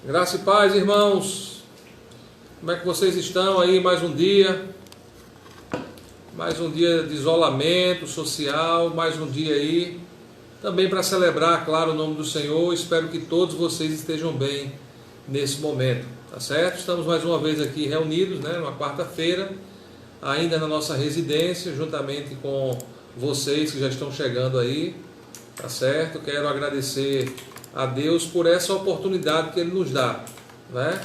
Graça e paz, irmãos. Como é que vocês estão aí? Mais um dia de isolamento social, mais um dia aí, também para celebrar, claro, o nome do Senhor. Espero que todos vocês estejam bem nesse momento, tá certo? Estamos mais uma vez aqui reunidos, né, numa quarta-feira, ainda na nossa residência, juntamente com vocês que já estão chegando aí, tá certo? Quero agradecer a Deus por essa oportunidade que Ele nos dá, né?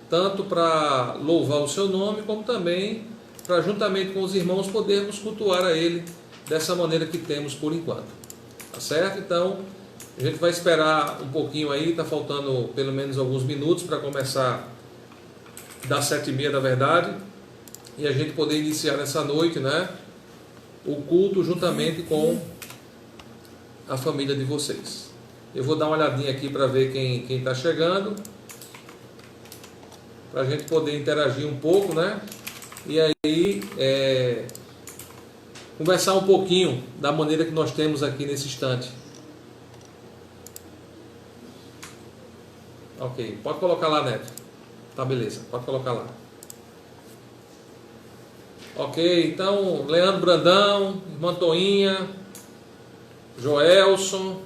Tanto para louvar o seu nome, como também para, juntamente com os irmãos, podermos cultuar a Ele dessa maneira que temos por enquanto, tá certo? Então, a gente vai esperar um pouquinho aí, está faltando pelo menos alguns minutos para começar das 7h30 da verdade, e a gente poder iniciar nessa noite, né, o culto juntamente com a família de vocês. Eu vou dar uma olhadinha aqui para ver quem está chegando, para a gente poder interagir um pouco, né? E aí conversar um pouquinho da maneira que nós temos aqui nesse instante. Ok, pode colocar lá, Neto. Tá, beleza, pode colocar lá. Ok, então, Leandro Brandão, irmã Toinha, Joelson,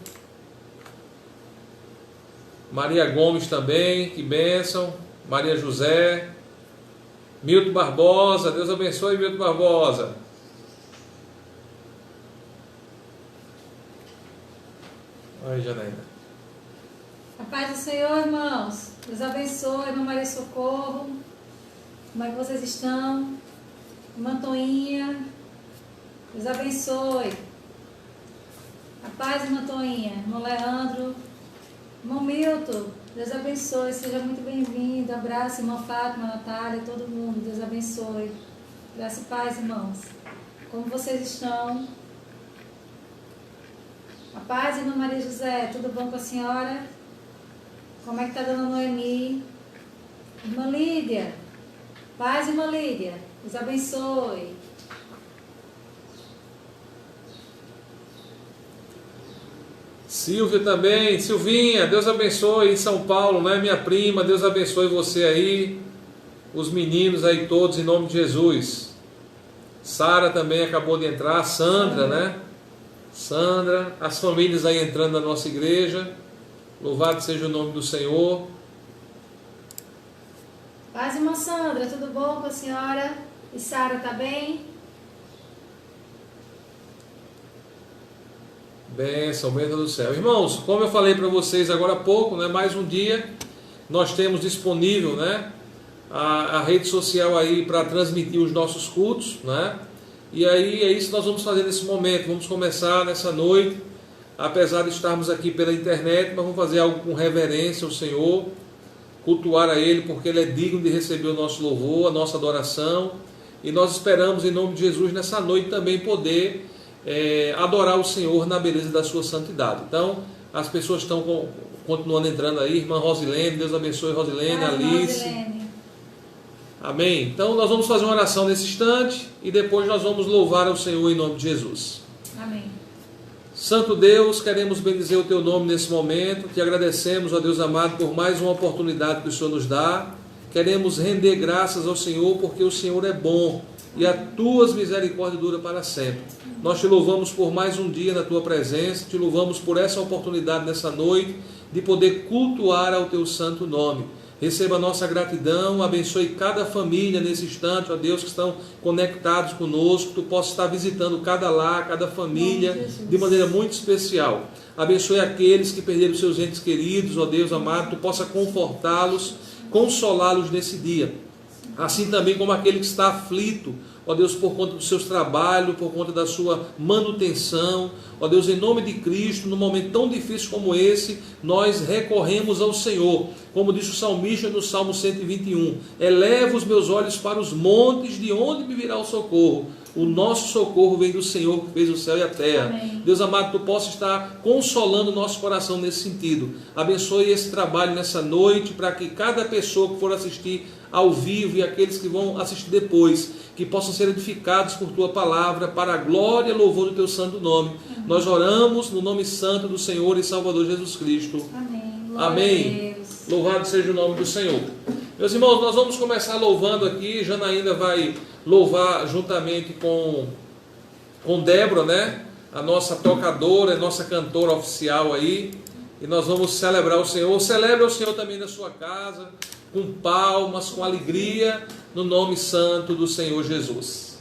Maria Gomes também, que bênção, Maria José, Milton Barbosa, Deus abençoe, Milton Barbosa. Oi, Janaína. A paz do Senhor, irmãos. Deus abençoe, irmã Maria Socorro. Como é que vocês estão? Irmã Toinha, Deus abençoe. A paz, irmã Toinha. Irmão Leandro, irmão Milton, Deus abençoe, seja muito bem-vindo. Abraço, irmã Fátima, Natália, todo mundo. Deus abençoe. Graça e paz, irmãos. Como vocês estão? A paz, irmã Maria José, tudo bom com a senhora? Como é que está a dona Noemi? Irmã Lídia, paz, irmã Lídia, Deus abençoe. Silvia também, Silvinha, Deus abençoe em São Paulo, né, minha prima, Deus abençoe você aí, os meninos aí todos, em nome de Jesus. Sara também acabou de entrar, Sandra, né? Sandra, as famílias aí entrando na nossa igreja, louvado seja o nome do Senhor. Paz, irmã Sandra, tudo bom com a senhora? E Sara, tá bem? Bênção, bênção do céu. Irmãos, como eu falei para vocês agora há pouco, né, mais um dia, nós temos disponível, né, a rede social aí para transmitir os nossos cultos, né? E aí é isso que nós vamos fazer nesse momento. Vamos começar nessa noite, apesar de estarmos aqui pela internet, mas vamos fazer algo com reverência ao Senhor, cultuar a Ele, porque Ele é digno de receber o nosso louvor, a nossa adoração, e nós esperamos em nome de Jesus nessa noite também poder adorar o Senhor na beleza da sua santidade. Então, as pessoas estão continuando entrando aí. Irmã Rosilene, Deus abençoe Rosilene, Alice. Rosilene. Amém. Então, nós vamos fazer uma oração nesse instante e depois nós vamos louvar ao Senhor em nome de Jesus. Amém. Santo Deus, queremos bendizer o Teu nome nesse momento. Te agradecemos, ó Deus amado, por mais uma oportunidade que o Senhor nos dá. Queremos render graças ao Senhor, porque o Senhor é bom e as Tuas misericórdias duram para sempre. Nós Te louvamos por mais um dia na Tua presença, Te louvamos por essa oportunidade nessa noite de poder cultuar ao Teu santo nome. Receba a nossa gratidão, abençoe cada família nesse instante, ó Deus, que estão conectados conosco, Tu possa estar visitando cada lar, cada família, de maneira muito especial. Abençoe aqueles que perderam seus entes queridos, ó Deus amado, Tu possa confortá-los, consolá-los nesse dia. Assim também como aquele que está aflito, ó Deus, por conta dos seus trabalhos, por conta da sua manutenção, ó Deus, em nome de Cristo, num momento tão difícil como esse, nós recorremos ao Senhor, como diz o salmista no Salmo 121, eleva os meus olhos para os montes, de onde me virá o socorro? O nosso socorro vem do Senhor que fez o céu e a terra. Amém. Deus amado, Tu possa estar consolando o nosso coração nesse sentido. Abençoe esse trabalho nessa noite, para que cada pessoa que for assistir ao vivo e aqueles que vão assistir depois, que possam ser edificados por Tua palavra, para a glória e louvor do Teu santo nome. Nós oramos no nome santo do Senhor e Salvador Jesus Cristo. Amém. Amém. Deus. Louvado seja o nome do Senhor. Meus irmãos, nós vamos começar louvando aqui. Janaína vai louvar juntamente com Débora, né? A nossa tocadora, a nossa cantora oficial aí. E nós vamos celebrar o Senhor. Celebre o Senhor também na sua casa, com palmas, com alegria, no nome santo do Senhor Jesus.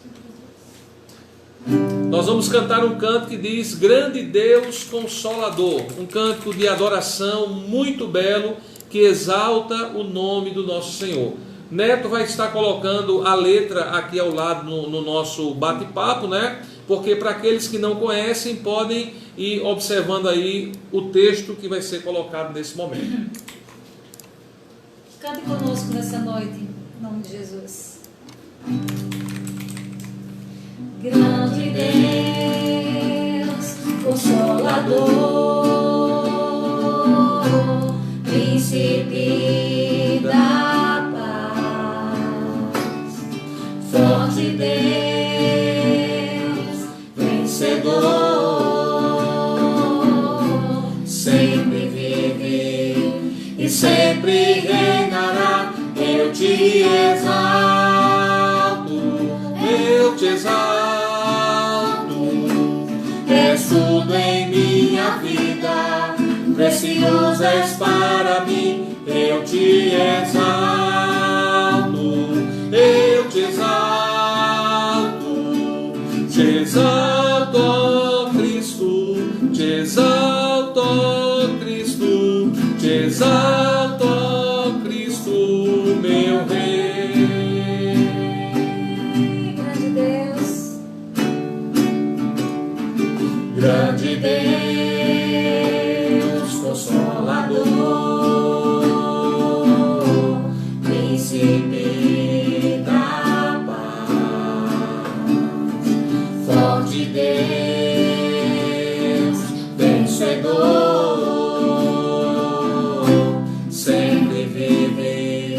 Nós vamos cantar um canto que diz: Grande Deus Consolador. Um canto de adoração muito belo, que exalta o nome do nosso Senhor. Neto vai estar colocando a letra aqui ao lado no nosso bate-papo, né? Porque para aqueles que não conhecem, podem ir observando aí o texto que vai ser colocado nesse momento. Cante conosco nessa noite, em nome de Jesus. Grande Deus, Consolador, Príncipe da paz, forte Deus, vencedor, sempre vive e sempre reinará. Eu te exalto, eu te exalto, és tudo em minha vida, precioso és para mim. Eu te exalto, eu te exalto, ó Cristo, te exalto, ó Cristo, te exalto, ó Cristo, meu Rei. Grande Deus, Consolador, Príncipe da paz, forte Deus, vencedor, sempre vive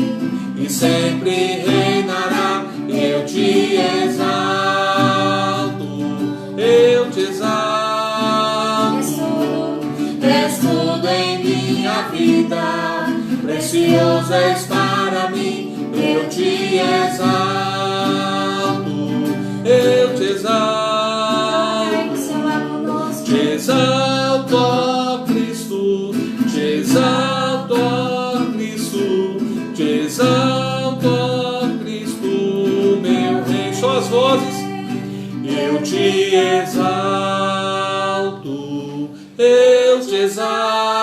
e sempre reinará. Eu te exalto, eu te exalto. És tudo em minha vida, precioso és para mim. Eu te exalto, eu te exalto, te exalto, ó Cristo, te exalto, ó Cristo, te exalto, ó Cristo, meu Rei. Só as vozes. Eu te exalto, eu te exalto,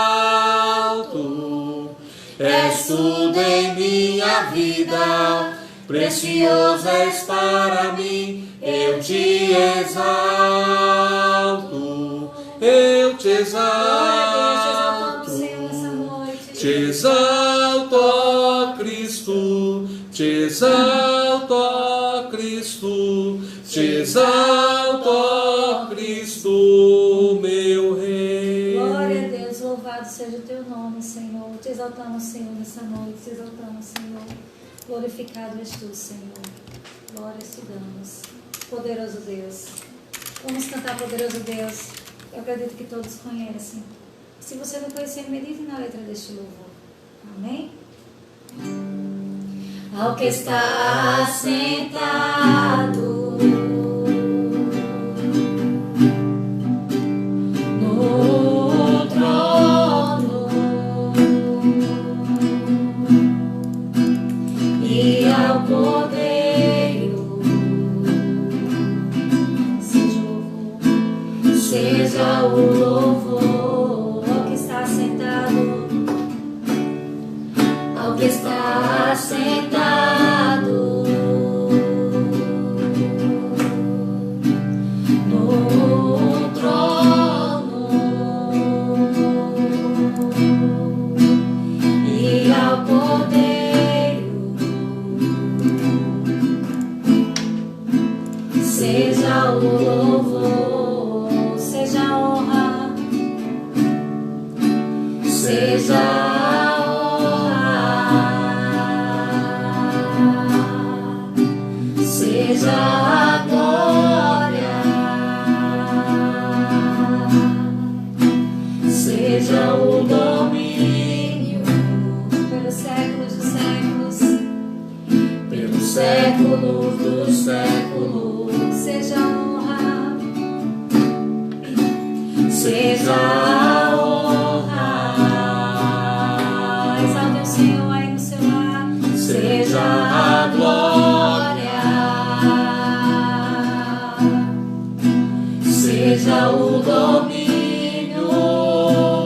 és tudo em minha vida, precioso és para mim. Eu te exalto, eu te exalto, te exalto, ó Cristo, te exalto, ó Cristo, te exalto, ó Cristo, meu Rei. Glória a Deus, louvado seja o teu nome, Senhor. Te exaltamos, Senhor, nessa noite. Te exaltamos, Senhor. Glorificado és tu, Senhor. Glória te damos. Poderoso Deus. Vamos cantar Poderoso Deus. Eu acredito que todos conhecem. Se você não conhecer, medite na letra deste louvor. Amém? Ao que está sentado no trono e ao Cordeiro seja o louvor. Ao que está sentado, ao que está sentado no trono e ao Cordeiro seja o louvor, seja a honra, seja a honra. séculos dos séculos. Seja a honra, seja a honra. Exalte o Senhor aí no seu lar. Seja a glória, seja o domínio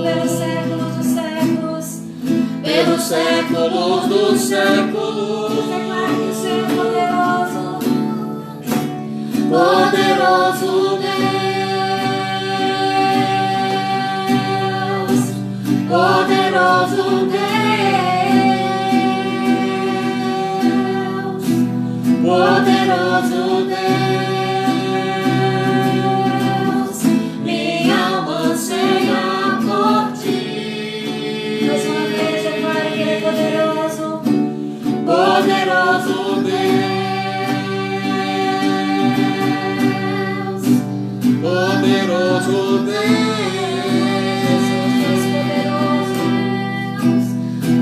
pelos séculos dos séculos. Pelos séculos dos séculos. Declare que o Senhor é poderoso, poderoso Deus, poderoso Deus, poderoso Deus. Minha alma anseia por ti. Mais uma vez declare que Ele é poderoso, poderoso Deus, poderoso Deus,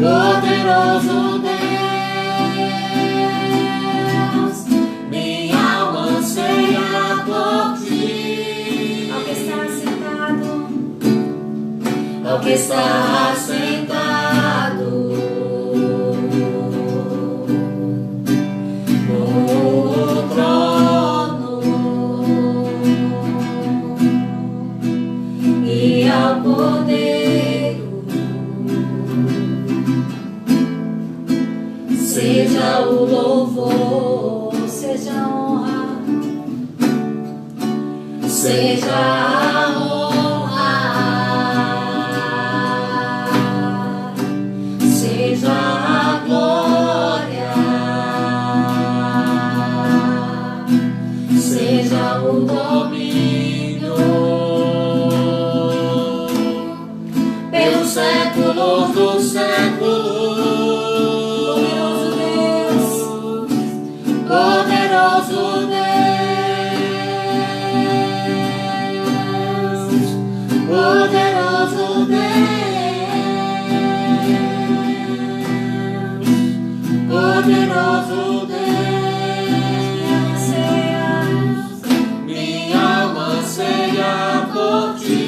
poderoso Deus. Minha alma anseia por ti. Ao que está sentado, ao que está sentado no trono, e ao Cordeiro seja o louvor, seja a honra, seja a honra, seja a glória, seja o domínio pelos séculos dos séculos. Poderoso Deus, poderoso Deus, poderoso Deus. Minha alma anseia por ti.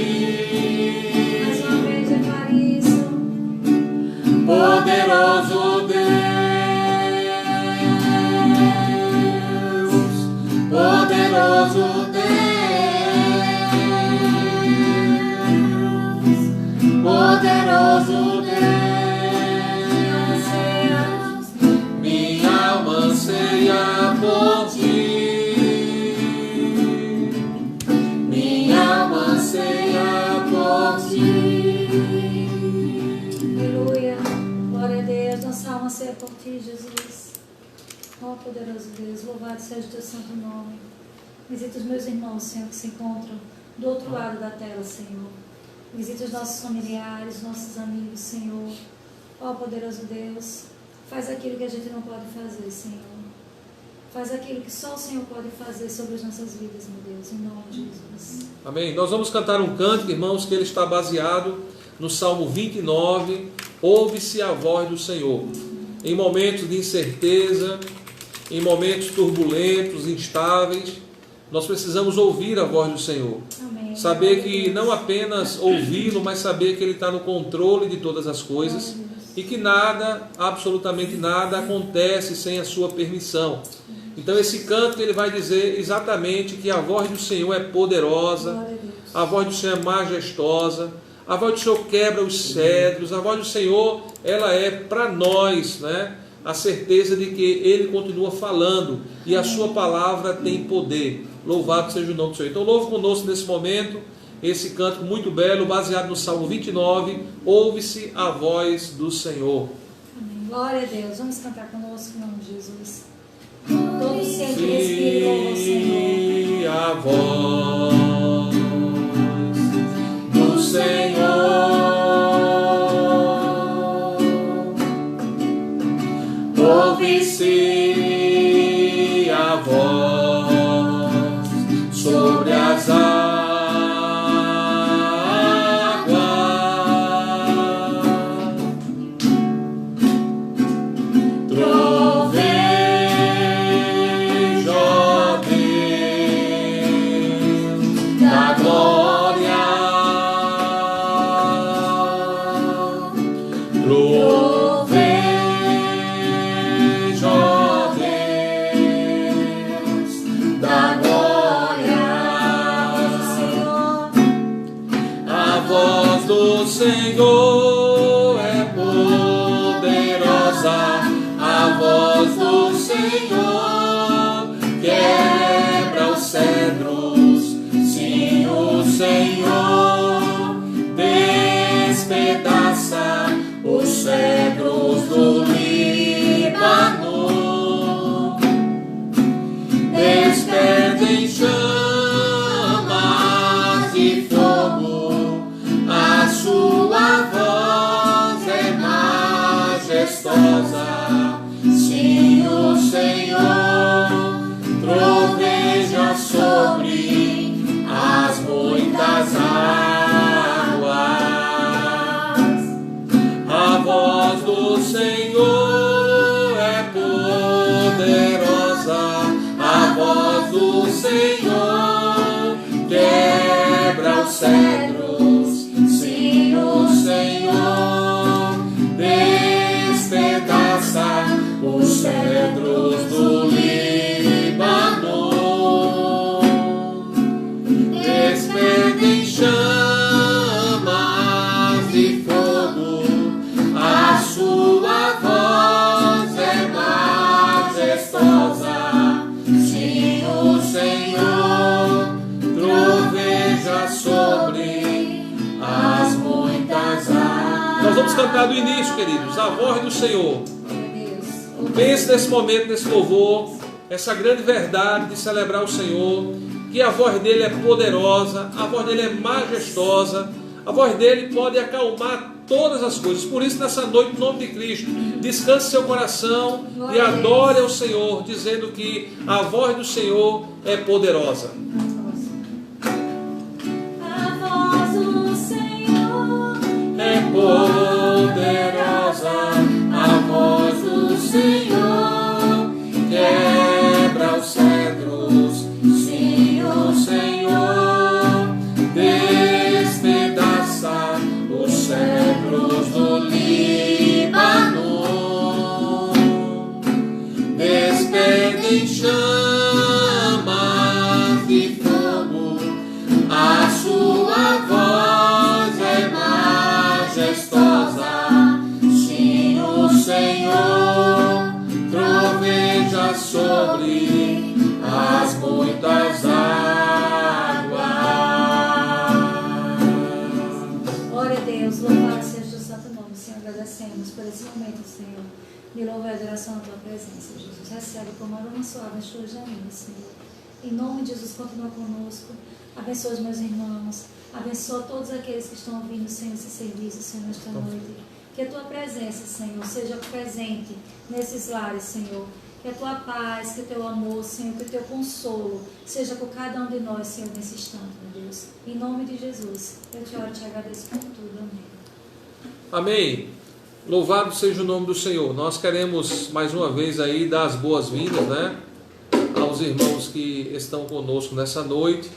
Mais uma vez declare isso. Poderoso Deus, poderoso Deus, poderoso Deus. Minha alma anseia por ti. Minha alma anseia por ti. Aleluia, glória a Deus. Nossa alma anseia por ti, Jesus. Ó poderoso Deus, louvado seja o teu santo nome. Visita os meus irmãos, Senhor, que se encontram do outro lado da tela, Senhor. Visita os nossos familiares, nossos amigos, Senhor. Ó poderoso Deus, faz aquilo que a gente não pode fazer, Senhor. Faz aquilo que só o Senhor pode fazer sobre as nossas vidas, meu Deus, em nome de Jesus. Amém. Nós vamos cantar um cântico, irmãos, que ele está baseado no Salmo 29. Ouve-se a voz do Senhor. Em momentos de incerteza, em momentos turbulentos, instáveis, nós precisamos ouvir a voz do Senhor. Amém. Saber que não apenas ouvi-lo, mas saber que Ele está no controle de todas as coisas e que nada, absolutamente nada, acontece sem a sua permissão. Então esse canto ele vai dizer exatamente que a voz do Senhor é poderosa, a voz do Senhor é majestosa, a voz do Senhor quebra os cedros, a voz do Senhor ela é para nós, né? A certeza de que Ele continua falando e a sua palavra tem poder. Louvado seja o nome do Senhor. Então louve conosco nesse momento esse canto muito belo, baseado no Salmo 29, ouve-se a voz do Senhor. Amém. Glória a Deus. Vamos cantar conosco em nome de Jesus. Todo ser que respira ao Senhor. A voz do Senhor. Ouve-se a voz sobre as águas. Trovejos Trovejo, ó Deus, da glória, a voz do Senhor é poderosa, a voz do Senhor quebra os cedros, sim, o Senhor despedaça os cedros do Líbano, despedem chamas de fogo, a sua voz é majestosa, sim, o Senhor troveja sobre as muitas águas. A voz do Senhor é poderosa, a voz do Senhor quebra os cedros, sim, o Senhor despedaça os cedros do Líbano, despedem chamas de fogo, a sua voz é majestosa, sim, o Senhor troveja sobre as muitas águas. Nós vamos cantar do início, queridos, a voz do Senhor. Pense nesse momento, nesse louvor, essa grande verdade de celebrar o Senhor, que a voz dele é poderosa, a voz dele é majestosa, a voz dele pode acalmar todas as coisas. Por isso, nessa noite, em nome de Cristo, descanse seu coração e adore ao Senhor, dizendo que a voz do Senhor é poderosa. A voz do Senhor É poderosa, a voz do Senhor quebra os cedros, sim, o Senhor despedaça os cedros do Líbano, despedem chamas de fogo, a sua voz é majestosa, sim, o Senhor troveja sobre as muitas águas. Glória a Deus, louvado seja o teu santo nome, Senhor. Agradecemos por esse momento, Senhor, de louvor e adoração à tua presença, Jesus. Recebe como aroma suave as tuas janelas, Senhor. Em nome de Jesus, continua conosco. Abençoa os meus irmãos. Abençoa todos aqueles que estão ouvindo, Senhor, esse serviço, Senhor, nesta noite. Que a tua presença, Senhor, seja presente nesses lares, Senhor. Que a tua paz, que o teu amor, Senhor, que o teu consolo seja por cada um de nós, Senhor, nesse instante, meu Deus. Em nome de Jesus, eu te oro e te agradeço por tudo. Amém. Amém. Louvado seja o nome do Senhor. Nós queremos mais uma vez aí dar as boas-vindas, né, aos irmãos que estão conosco nessa noite.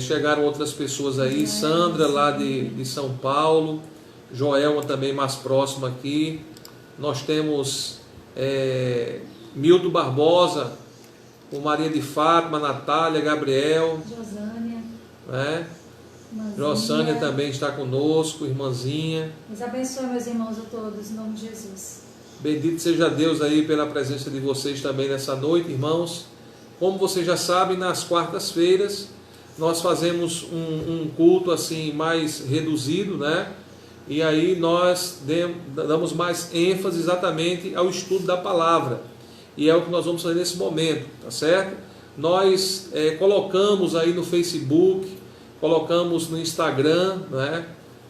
Chegaram outras pessoas aí, Sandra lá de São Paulo, Joelma também mais próximo aqui. Nós temos Milton Barbosa, com Maria de Fátima, Natália, Gabriel, Josânia, né? irmãzinha. Rosânia também está conosco, irmãzinha. Deus abençoe meus irmãos a todos, em nome de Jesus. Bendito seja Deus aí pela presença de vocês também nessa noite, irmãos. Como vocês já sabem, nas quartas-feiras nós fazemos um culto assim mais reduzido, né? E aí nós damos mais ênfase exatamente ao estudo da palavra. E é o que nós vamos fazer nesse momento, tá certo? Nós colocamos aí no Facebook, colocamos no Instagram, né,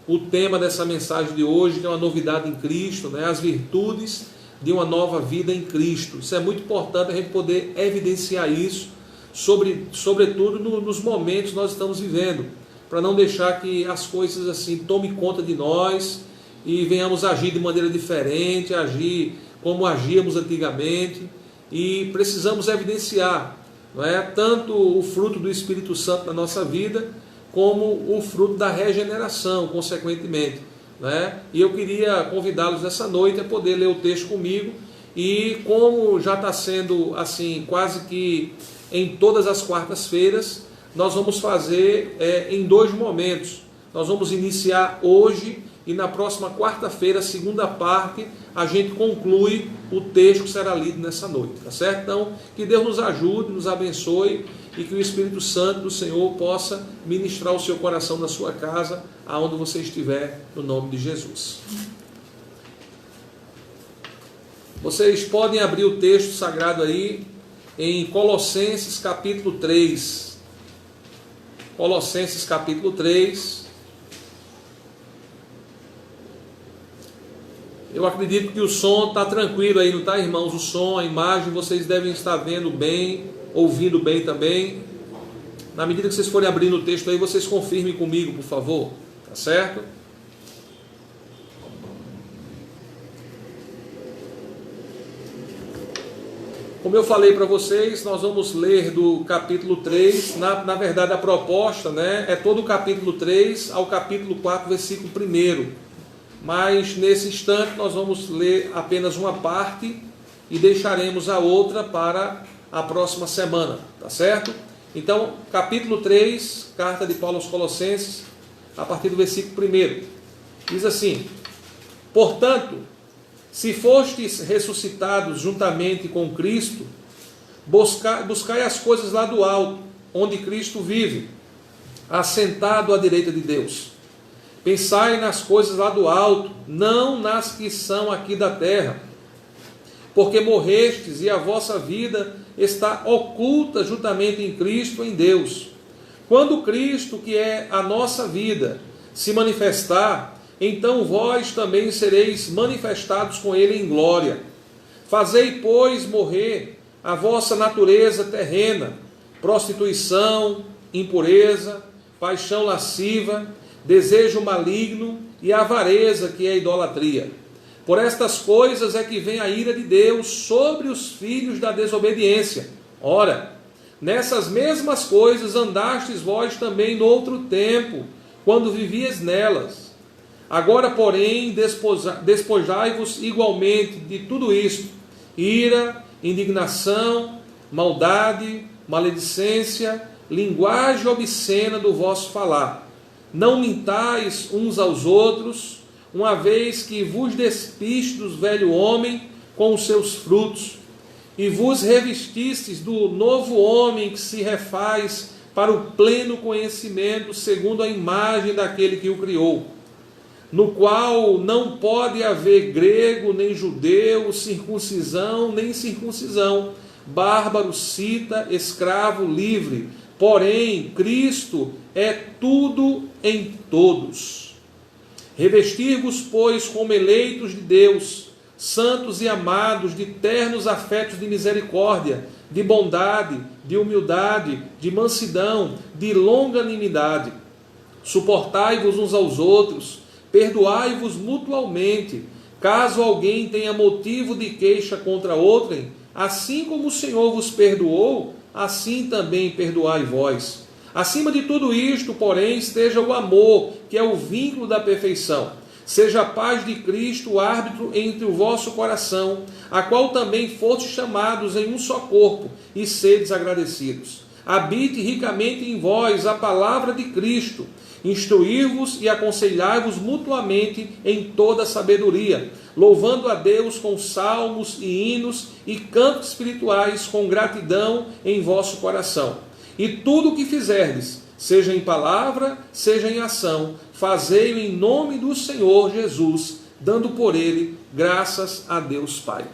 o tema dessa mensagem de hoje, que é uma novidade em Cristo, né, as virtudes de uma nova vida em Cristo. Isso é muito importante a gente poder evidenciar isso, sobretudo nos momentos que nós estamos vivendo, para não deixar que as coisas assim tomem conta de nós e venhamos agir de maneira diferente, agir como agíamos antigamente, e precisamos evidenciar, não é, tanto o fruto do Espírito Santo na nossa vida, como o fruto da regeneração, consequentemente, né? E eu queria convidá-los nessa noite a poder ler o texto comigo. E como já está sendo assim, quase que em todas as quartas-feiras, nós vamos fazer em 2 momentos. Nós vamos iniciar hoje e na próxima quarta-feira, a segunda parte, a gente conclui o texto que será lido nessa noite, tá certo? Então, que Deus nos ajude, nos abençoe e que o Espírito Santo do Senhor possa ministrar o seu coração na sua casa, aonde você estiver, no nome de Jesus. Vocês podem abrir o texto sagrado aí em Colossenses capítulo 3. Colossenses capítulo 3. Eu acredito que o som está tranquilo aí, não está, irmãos? O som, a imagem, vocês devem estar vendo bem, ouvindo bem também. Na medida que vocês forem abrindo o texto aí, vocês confirmem comigo, por favor. Tá certo? Como eu falei para vocês, nós vamos ler do capítulo 3, na verdade a proposta, né, é todo o capítulo 3 ao capítulo 4, versículo 1. Mas nesse instante nós vamos ler apenas uma parte e deixaremos a outra para a próxima semana, tá certo? Então, capítulo 3, carta de Paulo aos Colossenses, a partir do versículo 1. Diz assim: portanto, se fostes ressuscitados juntamente com Cristo, buscai as coisas lá do alto, onde Cristo vive, assentado à direita de Deus. Pensai nas coisas lá do alto, não nas que são aqui da terra, porque morrestes e a vossa vida está oculta juntamente em Cristo, em Deus. Quando Cristo, que é a nossa vida, se manifestar, então vós também sereis manifestados com ele em glória. Fazei, pois, morrer a vossa natureza terrena, prostituição, impureza, paixão lasciva, desejo maligno e avareza, que é a idolatria. Por estas coisas é que vem a ira de Deus sobre os filhos da desobediência. Ora, nessas mesmas coisas andastes vós também no outro tempo, quando vivias nelas. Agora, porém, despojai-vos igualmente de tudo isto: ira, indignação, maldade, maledicência, linguagem obscena do vosso falar. Não mintais uns aos outros, uma vez que vos despistes do velho homem com os seus frutos, e vos revestistes do novo homem que se refaz para o pleno conhecimento, segundo a imagem daquele que o criou, no qual não pode haver grego, nem judeu, circuncisão, nem incircuncisão, bárbaro, cita, escravo, livre. Porém, Cristo é tudo em todos. Revestir-vos, pois, como eleitos de Deus, santos e amados, de ternos afetos de misericórdia, de bondade, de humildade, de mansidão, de longanimidade. Suportai-vos uns aos outros, perdoai-vos mutualmente, caso alguém tenha motivo de queixa contra outrem, assim como o Senhor vos perdoou, assim também perdoai vós. Acima de tudo isto, porém, esteja o amor, que é o vínculo da perfeição. Seja a paz de Cristo o árbitro entre o vosso coração, a qual também fostes chamados em um só corpo, e sedes agradecidos. Habite ricamente em vós a palavra de Cristo, instruir-vos e aconselhar-vos mutuamente em toda sabedoria, louvando a Deus com salmos e hinos e cantos espirituais com gratidão em vosso coração. E tudo o que fizerdes, seja em palavra, seja em ação, fazei-o em nome do Senhor Jesus, dando por ele graças a Deus Pai.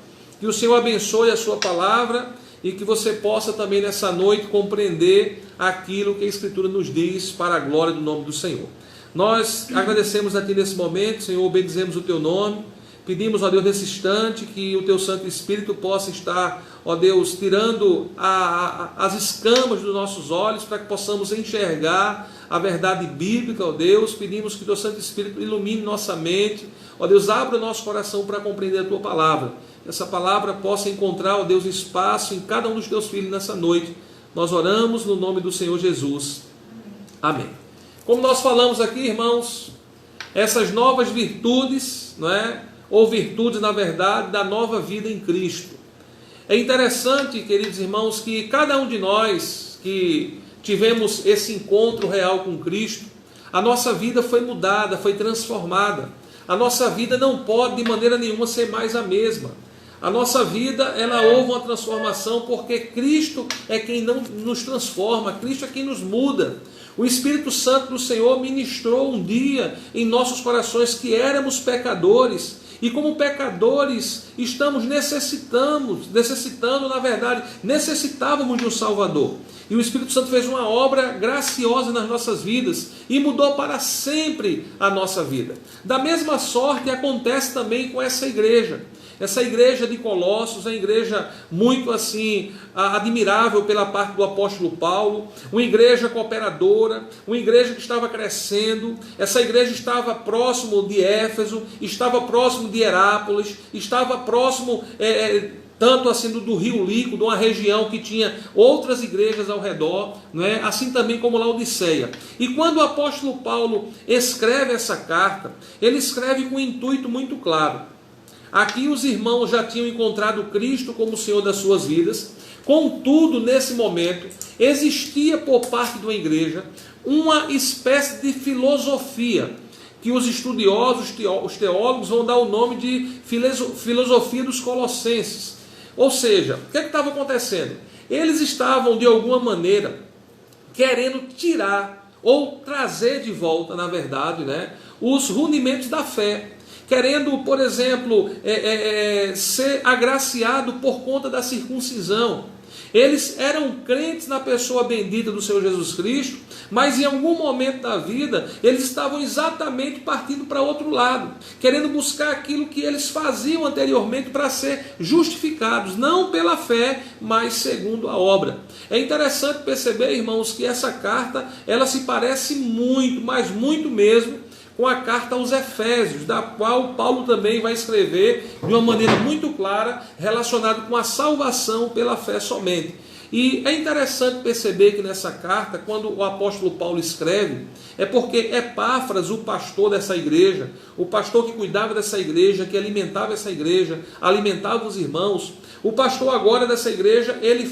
Que o Senhor abençoe a sua palavra e que você possa também nessa noite compreender aquilo que a Escritura nos diz para a glória do nome do Senhor. Nós agradecemos a Ti nesse momento, Senhor, bendizemos o Teu nome, pedimos, ó Deus, nesse instante que o Teu Santo Espírito possa estar, ó Deus, tirando as escamas dos nossos olhos para que possamos enxergar a verdade bíblica, ó Deus. Pedimos que o Teu Santo Espírito ilumine nossa mente, ó Deus, abra nosso coração para compreender a Tua palavra. Que essa palavra possa encontrar, ó Deus, espaço em cada um dos Teus filhos nessa noite. Nós oramos no nome do Senhor Jesus. Amém. Como nós falamos aqui, irmãos, essas novas virtudes, não é? Ou virtudes, na verdade, da nova vida em Cristo. É interessante, queridos irmãos, que cada um de nós que tivemos esse encontro real com Cristo, a nossa vida foi mudada, foi transformada. A nossa vida não pode de maneira nenhuma ser mais a mesma. A nossa vida, ela houve uma transformação porque Cristo é quem não nos transforma, Cristo é quem nos muda. O Espírito Santo do Senhor ministrou um dia em nossos corações que éramos pecadores. E como pecadores, necessitávamos de um Salvador. E o Espírito Santo fez uma obra graciosa nas nossas vidas e mudou para sempre a nossa vida. Da mesma sorte acontece também com essa igreja. Essa igreja de Colossos é uma igreja muito assim admirável pela parte do apóstolo Paulo, uma igreja cooperadora, uma igreja que estava crescendo. Essa igreja estava próximo de Éfeso, estava próximo de Herápolis, estava próximo tanto assim do Rio Lico, de uma região que tinha outras igrejas ao redor, não é? Assim também como Laodiceia. E quando o apóstolo Paulo escreve essa carta, ele escreve com um intuito muito claro. Aqui os irmãos já tinham encontrado Cristo como Senhor das suas vidas. Contudo, nesse momento, existia por parte de uma igreja uma espécie de filosofia, que os estudiosos, os teólogos vão dar o nome de filosofia dos colossenses. Ou seja, o que estava acontecendo? Eles estavam, de alguma maneira, querendo tirar ou trazer de volta, na verdade, né, os rudimentos da fé. Querendo, por exemplo, ser agraciado por conta da circuncisão. Eles eram crentes na pessoa bendita do Senhor Jesus Cristo, mas em algum momento da vida, eles estavam exatamente partindo para outro lado, querendo buscar aquilo que eles faziam anteriormente para ser justificados, não pela fé, mas segundo a obra. É interessante perceber, irmãos, que essa carta, ela se parece muito, mas muito mesmo, com a carta aos Efésios, da qual Paulo também vai escrever de uma maneira muito clara, relacionado com a salvação pela fé somente. E é interessante perceber que nessa carta, quando o apóstolo Paulo escreve, é porque Epáfras, o pastor dessa igreja, o pastor que cuidava dessa igreja, que alimentava essa igreja, alimentava os irmãos, o pastor agora dessa igreja, ele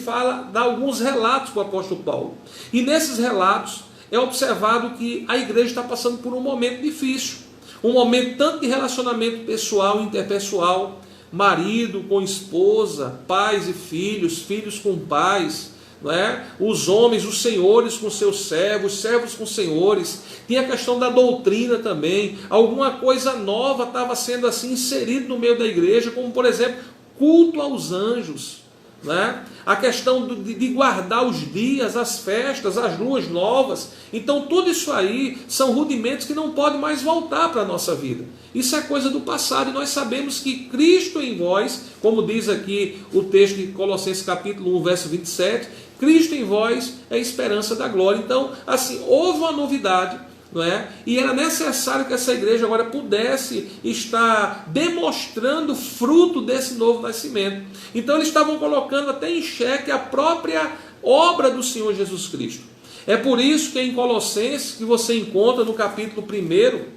dá alguns relatos para o apóstolo Paulo. E nesses relatos, é observado que a igreja está passando por um momento difícil, um momento tanto de relacionamento pessoal e interpessoal, marido com esposa, pais e filhos, filhos com pais, não é? Os homens, os senhores com seus servos, servos com senhores. Tinha a questão da doutrina também, alguma coisa nova estava sendo assim inserida no meio da igreja, como por exemplo, culto aos anjos. Né? A questão de guardar os dias, as festas, as luas novas. Então tudo isso aí são rudimentos que não podem mais voltar para a nossa vida. Isso é coisa do passado e nós sabemos que Cristo em vós, como diz aqui o texto de Colossenses capítulo 1, verso 27, Cristo em vós é a esperança da glória. Então, assim, houve uma novidade, não é? E era necessário que essa igreja agora pudesse estar demonstrando fruto desse novo nascimento. Então eles estavam colocando até em xeque a própria obra do Senhor Jesus Cristo. É por isso que em Colossenses, que você encontra no capítulo 1,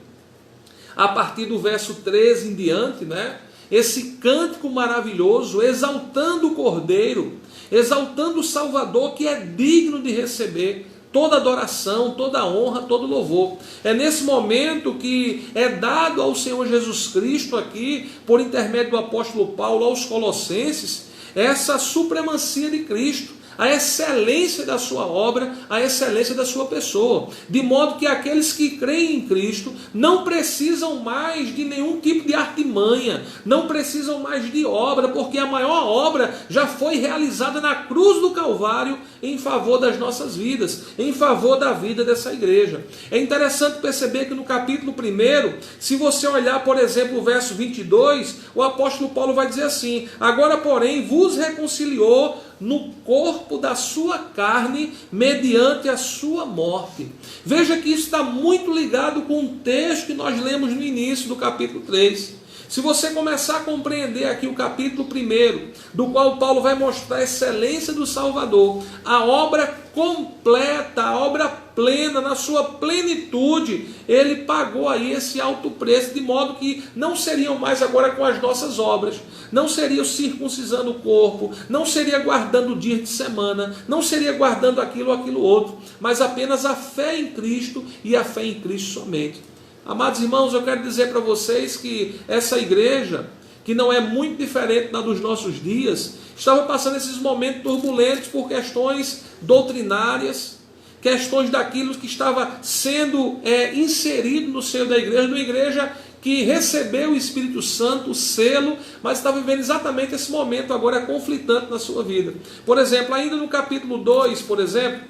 a partir do verso 13 em diante, né? Esse cântico maravilhoso, exaltando o Cordeiro, exaltando o Salvador que é digno de receber toda adoração, toda honra, todo louvor. É nesse momento que é dado ao Senhor Jesus Cristo aqui, por intermédio do apóstolo Paulo aos Colossenses, essa supremacia de Cristo, a excelência da sua obra, a excelência da sua pessoa. De modo que aqueles que creem em Cristo não precisam mais de nenhum tipo de artimanha, não precisam mais de obra, porque a maior obra já foi realizada na cruz do Calvário em favor das nossas vidas, em favor da vida dessa igreja. É interessante perceber que no capítulo 1, se você olhar, por exemplo, o verso 22, o apóstolo Paulo vai dizer assim: agora, porém, vos reconciliou no corpo da sua carne, mediante a sua morte. Veja que isso está muito ligado com o texto que nós lemos no início do capítulo 3. Se você começar a compreender aqui o capítulo 1, do qual Paulo vai mostrar a excelência do Salvador, a obra completa, a obra plena, na sua plenitude, ele pagou aí esse alto preço, de modo que não seriam mais agora com as nossas obras, não seria circuncisando o corpo, não seria guardando o dia de semana, não seria guardando aquilo ou aquilo outro, mas apenas a fé em Cristo e a fé em Cristo somente. Amados irmãos, eu quero dizer para vocês que essa igreja, que não é muito diferente da dos nossos dias, estava passando esses momentos turbulentos por questões doutrinárias, questões daquilo que estava sendo inserido no seio da igreja, uma igreja que recebeu o Espírito Santo, o selo, mas está vivendo exatamente esse momento agora conflitante na sua vida. Por exemplo, ainda no capítulo 2, por exemplo,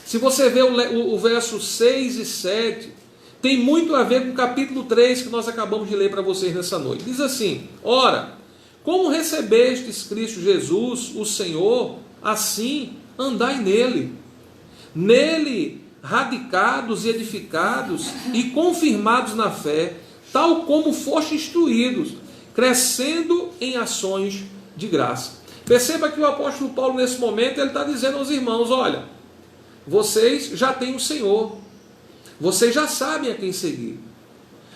se você vê o verso 6 e 7, tem muito a ver com o capítulo 3 que nós acabamos de ler para vocês nessa noite. Diz assim: ora, como recebestes Cristo Jesus, o Senhor, assim andai nele. Nele radicados e edificados e confirmados na fé, tal como foste instruídos, crescendo em ações de graça. Perceba que o apóstolo Paulo nesse momento ele está dizendo aos irmãos: olha, vocês já têm o Senhor. Vocês já sabem a quem seguir.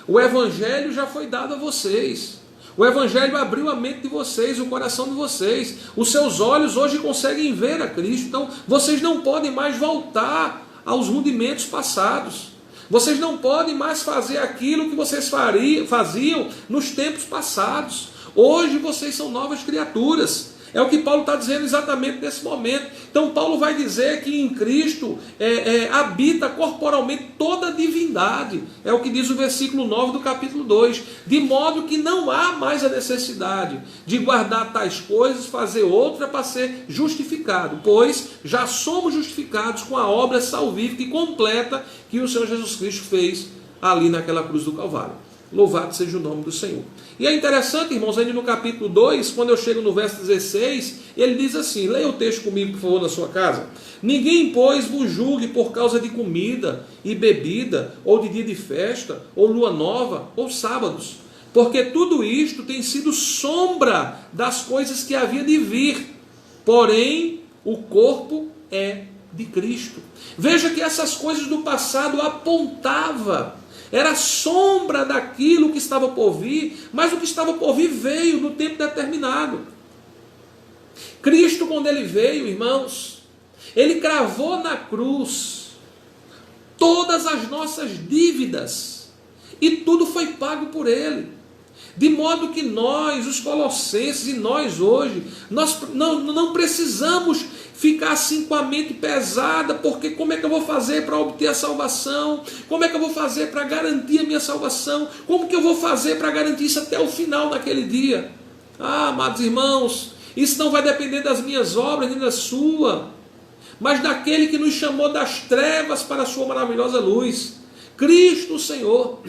O Evangelho já foi dado a vocês. O Evangelho abriu a mente de vocês, o coração de vocês. Os seus olhos hoje conseguem ver a Cristo. Então, vocês não podem mais voltar aos rudimentos passados. Vocês não podem mais fazer aquilo que vocês faziam nos tempos passados. Hoje vocês são novas criaturas. É o que Paulo está dizendo exatamente nesse momento. Então Paulo vai dizer que em Cristo habita corporalmente toda a divindade. É o que diz o versículo 9 do capítulo 2. De modo que não há mais a necessidade de guardar tais coisas, fazer outra para ser justificado. Pois já somos justificados com a obra salvífica e completa que o Senhor Jesus Cristo fez ali naquela cruz do Calvário. Louvado seja o nome do Senhor. E é interessante, irmãos, ainda no capítulo 2, quando eu chego no verso 16, ele diz assim, leia o texto comigo, por favor, na sua casa. Ninguém, pois, vos julgue por causa de comida e bebida, ou de dia de festa, ou lua nova, ou sábados, porque tudo isto tem sido sombra das coisas que havia de vir, porém o corpo é de Cristo. Veja que essas coisas do passado apontavam, era sombra daquilo que estava por vir, mas o que estava por vir veio no tempo determinado. Cristo, quando ele veio, irmãos, ele cravou na cruz todas as nossas dívidas, e tudo foi pago por ele. De modo que nós, os colossenses, e nós hoje, nós não precisamos ficar assim com a mente pesada, porque como é que eu vou fazer para obter a salvação? Como é que eu vou fazer para garantir a minha salvação? Como que eu vou fazer para garantir isso até o final daquele dia? Ah, amados irmãos, isso não vai depender das minhas obras, nem da sua, mas daquele que nos chamou das trevas para a sua maravilhosa luz, Cristo o Senhor.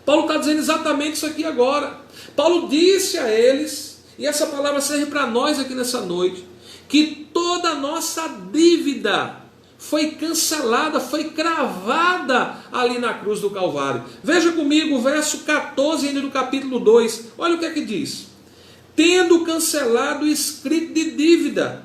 Paulo está dizendo exatamente isso aqui agora. Paulo disse a eles, e essa palavra serve para nós aqui nessa noite, que toda a nossa dívida foi cancelada, foi cravada ali na cruz do Calvário. Veja comigo o verso 14 ainda do capítulo 2. Olha o que é que diz. Tendo cancelado o escrito de dívida,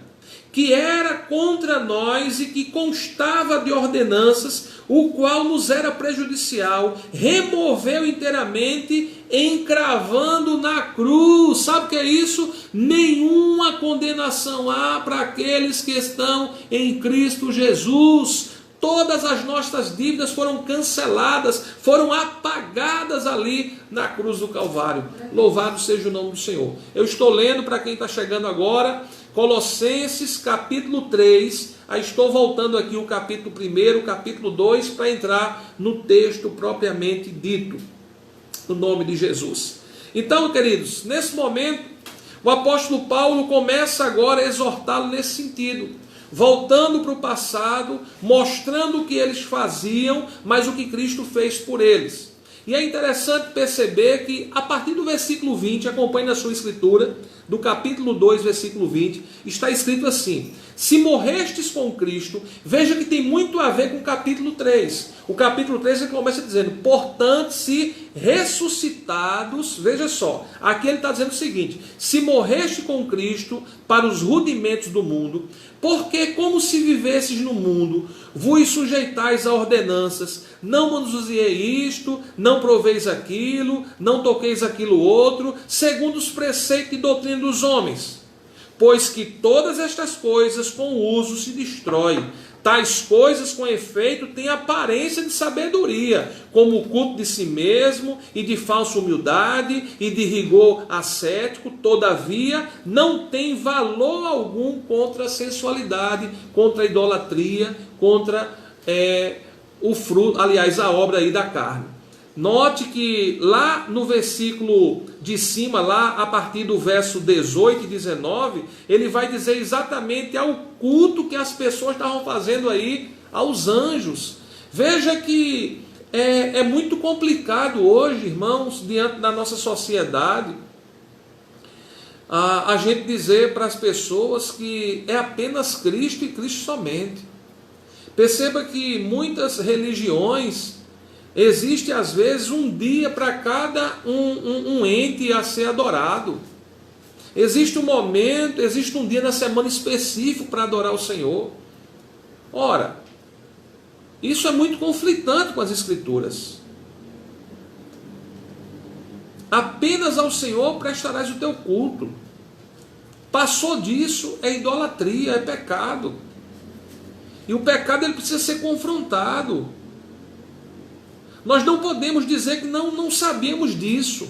que era contra nós e que constava de ordenanças, o qual nos era prejudicial, removeu inteiramente, encravando na cruz. Sabe o que é isso? Nenhuma condenação há para aqueles que estão em Cristo Jesus. Todas as nossas dívidas foram canceladas, foram apagadas ali na cruz do Calvário. Louvado seja o nome do Senhor. Eu estou lendo, para quem está chegando agora, Colossenses capítulo 3, aí estou voltando aqui o capítulo 1, o capítulo 2, para entrar no texto propriamente dito, no nome de Jesus. Então, queridos, nesse momento, o apóstolo Paulo começa agora a exortá-lo nesse sentido, voltando para o passado, mostrando o que eles faziam, mas o que Cristo fez por eles. E é interessante perceber que, a partir do versículo 20, acompanhe na sua escritura, do capítulo 2, versículo 20, está escrito assim: se morrestes com Cristo, veja que tem muito a ver com o capítulo 3. O capítulo 3 ele começa dizendo, portanto, se ressuscitados, veja só, aqui ele está dizendo o seguinte: se morreste com Cristo para os rudimentos do mundo, porque como se vivesses no mundo, vos sujeitais a ordenanças, não manuseei isto, não proveis aquilo, não toqueis aquilo outro, segundo os preceitos e doutrina dos homens. Pois que todas estas coisas com o uso se destroem. Tais coisas, com efeito, têm aparência de sabedoria, como o culto de si mesmo, e de falsa humildade, e de rigor ascético, todavia, não tem valor algum contra a sensualidade, contra a idolatria, contra o fruto, aliás, a obra aí da carne. Note que lá no versículo de cima, lá a partir do verso 18 e 19, ele vai dizer exatamente ao culto que as pessoas estavam fazendo aí aos anjos. Veja que é muito complicado hoje, irmãos, diante da nossa sociedade, a gente dizer para as pessoas que é apenas Cristo e Cristo somente. Perceba que muitas religiões, existe às vezes um dia para cada um ente a ser adorado. Existe um momento, existe um dia na semana específico para adorar o Senhor. Ora, isso é muito conflitante com as Escrituras. Apenas ao Senhor prestarás o teu culto. Passou disso, é idolatria, é pecado. E o pecado ele precisa ser confrontado. Nós não podemos dizer que não sabemos disso.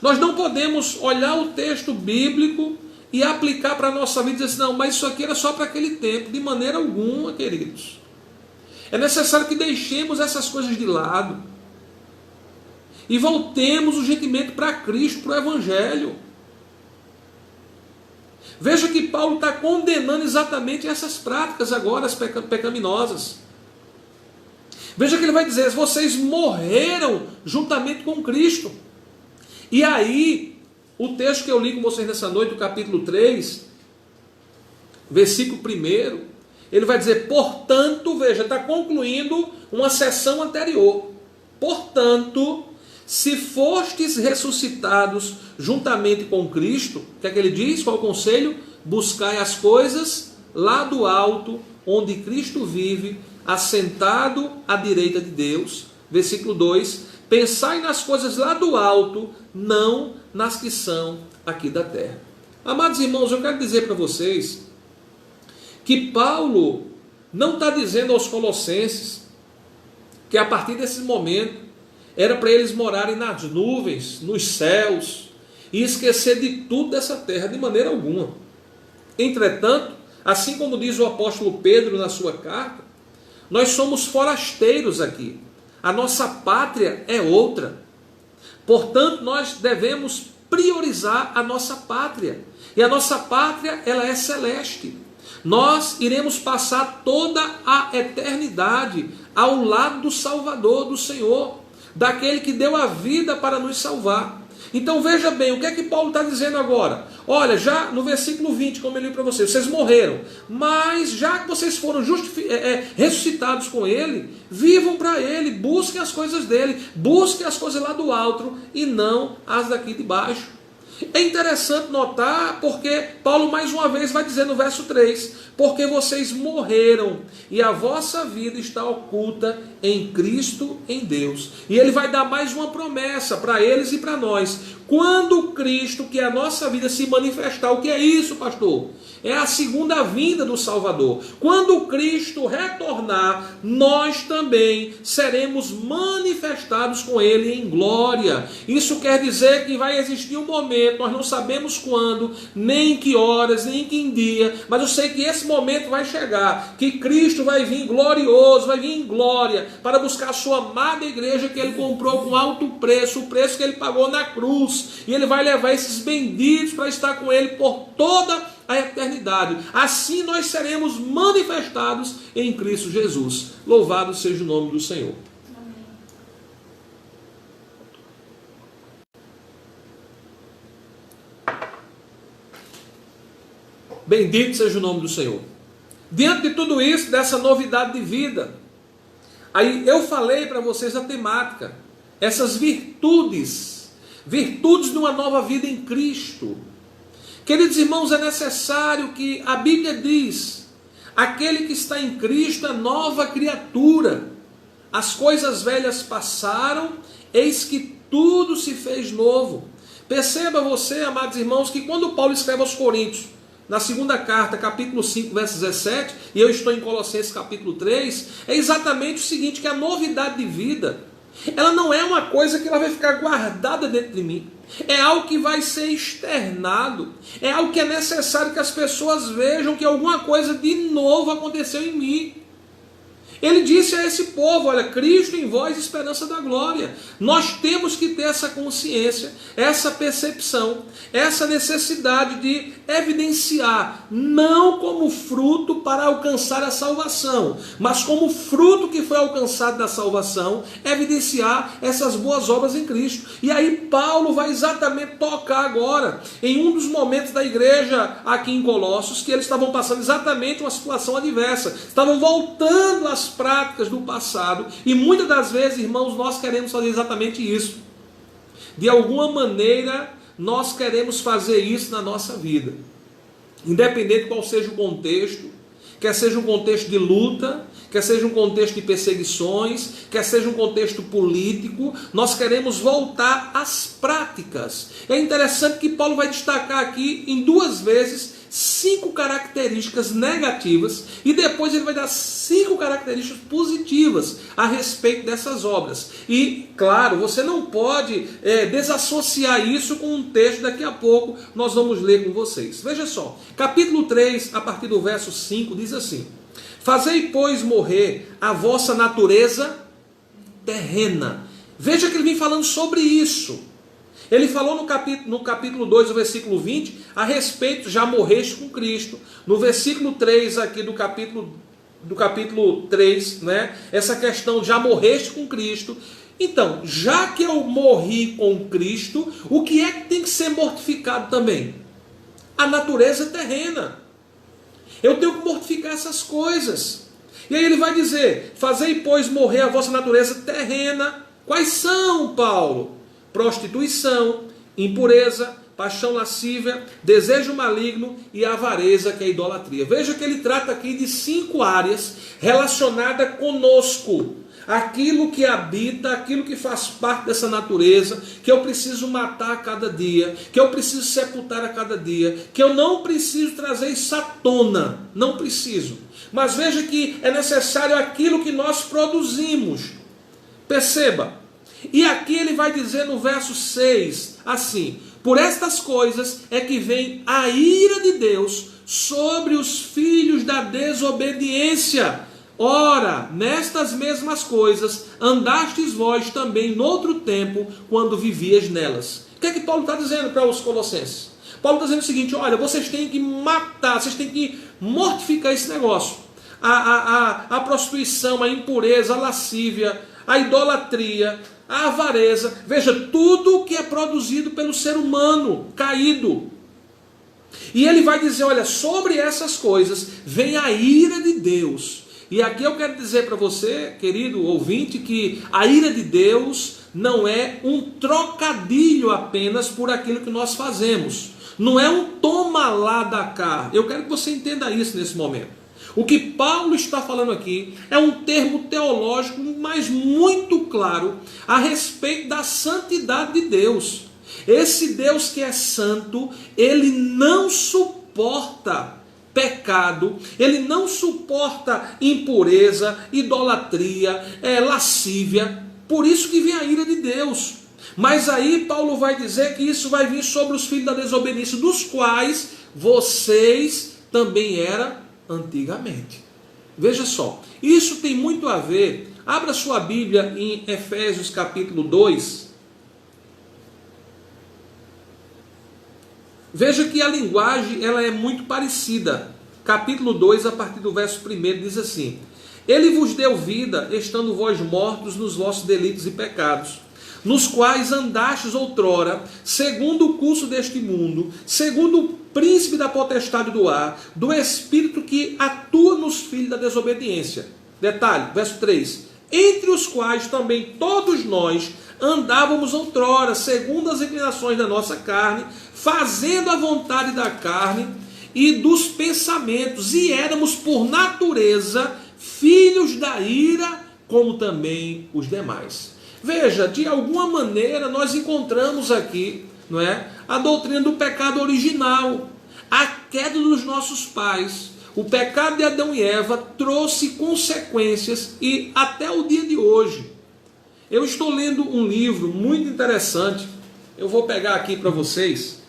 Nós não podemos olhar o texto bíblico e aplicar para a nossa vida e dizer assim, não, mas isso aqui era só para aquele tempo. De maneira alguma, queridos. É necessário que deixemos essas coisas de lado e voltemos urgentemente para Cristo, para o Evangelho. Veja que Paulo está condenando exatamente essas práticas agora, as pecaminosas. Veja que ele vai dizer, vocês morreram juntamente com Cristo. E aí, o texto que eu li com vocês nessa noite, o capítulo 3, versículo 1, ele vai dizer, portanto, veja, está concluindo uma sessão anterior. Portanto, se fostes ressuscitados juntamente com Cristo, o que é que ele diz? Qual é o conselho? Buscai as coisas lá do alto, onde Cristo vive, assentado à direita de Deus. Versículo 2, pensai nas coisas lá do alto, não nas que são aqui da terra. Amados irmãos, eu quero dizer para vocês que Paulo não está dizendo aos colossenses que a partir desse momento era para eles morarem nas nuvens, nos céus, e esquecer de tudo dessa terra, de maneira alguma. Entretanto, assim como diz o apóstolo Pedro na sua carta, nós somos forasteiros aqui. A nossa pátria é outra. Portanto, nós devemos priorizar a nossa pátria. E a nossa pátria, ela é celeste. Nós iremos passar toda a eternidade ao lado do Salvador, do Senhor, daquele que deu a vida para nos salvar. Então veja bem, o que é que Paulo está dizendo agora? Olha, já no versículo 20, como eu li para vocês, vocês morreram, mas já que vocês foram ressuscitados com Ele, vivam para Ele, busquem as coisas dEle, busquem as coisas lá do alto e não as daqui de baixo. É interessante notar porque Paulo mais uma vez vai dizer no verso 3, porque vocês morreram e a vossa vida está oculta em Cristo, em Deus. E ele vai dar mais uma promessa para eles e para nós. Quando Cristo, que é a nossa vida, se manifestar, o que é isso, pastor? É a segunda vinda do Salvador. Quando Cristo retornar, nós também seremos manifestados com Ele em glória. Isso quer dizer que vai existir um momento, nós não sabemos quando, nem em que horas, nem em que dia, mas eu sei que esse momento vai chegar, que Cristo vai vir glorioso, vai vir em glória, para buscar a sua amada igreja que Ele comprou com alto preço, o preço que Ele pagou na cruz, e Ele vai levar esses benditos para estar com Ele por toda a eternidade. Assim nós seremos manifestados em Cristo Jesus. Louvado seja o nome do Senhor. Amém. Bendito seja o nome do Senhor. Diante de tudo isso, dessa novidade de vida, aí eu falei para vocês a temática. essas virtudes de uma nova vida em Cristo. Queridos irmãos, é necessário que a Bíblia diz: aquele que está em Cristo é nova criatura. As coisas velhas passaram, eis que tudo se fez novo. Perceba você, amados irmãos, que quando Paulo escreve aos Coríntios, na segunda carta, capítulo 5, verso 17, e eu estou em Colossenses capítulo 3, é exatamente o seguinte, que a novidade de vida, ela não é uma coisa que ela vai ficar guardada dentro de mim. É algo que vai ser externado. É algo que é necessário que as pessoas vejam que alguma coisa de novo aconteceu em mim. Ele disse a esse povo: olha, Cristo em vós, esperança da glória. Nós temos que ter essa consciência, essa percepção, essa necessidade de evidenciar, não como fruto para alcançar a salvação, mas como fruto que foi alcançado da salvação, evidenciar essas boas obras em Cristo. E aí Paulo vai exatamente tocar agora em um dos momentos da igreja aqui em Colossos, que eles estavam passando exatamente uma situação adversa, estavam voltando às práticas do passado, e muitas das vezes, irmãos, nós queremos fazer exatamente isso. De alguma maneira, nós queremos fazer isso na nossa vida, independente de qual seja o contexto, quer seja um contexto de luta, quer seja um contexto de perseguições, quer seja um contexto político, nós queremos voltar às práticas. É interessante que Paulo vai destacar aqui em 2 vezes 5 características negativas, e depois ele vai dar 5 características positivas a respeito dessas obras. E, claro, você não pode desassociar isso com um texto, daqui a pouco nós vamos ler com vocês. Veja só, capítulo 3, a partir do verso 5, diz assim: fazei, pois, morrer a vossa natureza terrena. Veja que ele vem falando sobre isso. Ele falou no capítulo 2, o versículo 20, a respeito, já morreste com Cristo. No versículo 3 aqui do capítulo 3, né, essa questão, já morreste com Cristo. Então, já que eu morri com Cristo, o que é que tem que ser mortificado também? A natureza terrena. Eu tenho que mortificar essas coisas. E aí ele vai dizer: fazei, pois, morrer a vossa natureza terrena. Quais são, Paulo? Prostituição, impureza, paixão lascívia, desejo maligno e avareza, que é a idolatria. Veja que ele trata aqui de 5 áreas relacionadas conosco. Aquilo que habita, aquilo que faz parte dessa natureza, que eu preciso matar a cada dia, que eu preciso sepultar a cada dia, que eu não preciso trazer isso à tona, não preciso. Mas veja que é necessário aquilo que nós produzimos. Perceba. E aqui ele vai dizer no verso 6, assim: por estas coisas é que vem a ira de Deus sobre os filhos da desobediência. Ora, nestas mesmas coisas andastes vós também noutro tempo, quando vivias nelas. O que é que Paulo está dizendo para os colossenses? Paulo está dizendo o seguinte: olha, vocês têm que matar, vocês têm que mortificar esse negócio. A prostituição, a impureza, a lascívia, a idolatria, a avareza, veja, tudo que é produzido pelo ser humano caído. E ele vai dizer: olha, sobre essas coisas vem a ira de Deus. E aqui eu quero dizer para você, querido ouvinte, que a ira de Deus não é um trocadilho apenas por aquilo que nós fazemos. Não é um toma lá da cá. Eu quero que você entenda isso nesse momento. O que Paulo está falando aqui é um termo teológico, mas muito claro, a respeito da santidade de Deus. Esse Deus que é santo, ele não suporta pecado, ele não suporta impureza, idolatria, lascívia. Por isso que vem a ira de Deus. Mas aí Paulo vai dizer que isso vai vir sobre os filhos da desobediência, dos quais vocês também eram antigamente. Veja só, isso tem muito a ver. Abra sua Bíblia em Efésios capítulo 2. Veja que a linguagem ela é muito parecida. Capítulo 2, a partir do verso 1, diz assim: ele vos deu vida, estando vós mortos nos vossos delitos e pecados, nos quais andastes outrora, segundo o curso deste mundo, segundo o príncipe da potestade do ar, do espírito que atua nos filhos da desobediência. Detalhe, verso 3. Entre os quais também todos nós andávamos outrora, segundo as inclinações da nossa carne, fazendo a vontade da carne e dos pensamentos, e éramos por natureza filhos da ira, como também os demais. Veja, de alguma maneira nós encontramos aqui, não é, a doutrina do pecado original, a queda dos nossos pais. O pecado de Adão e Eva trouxe consequências e até o dia de hoje. Eu estou lendo um livro muito interessante, eu vou pegar aqui para vocês.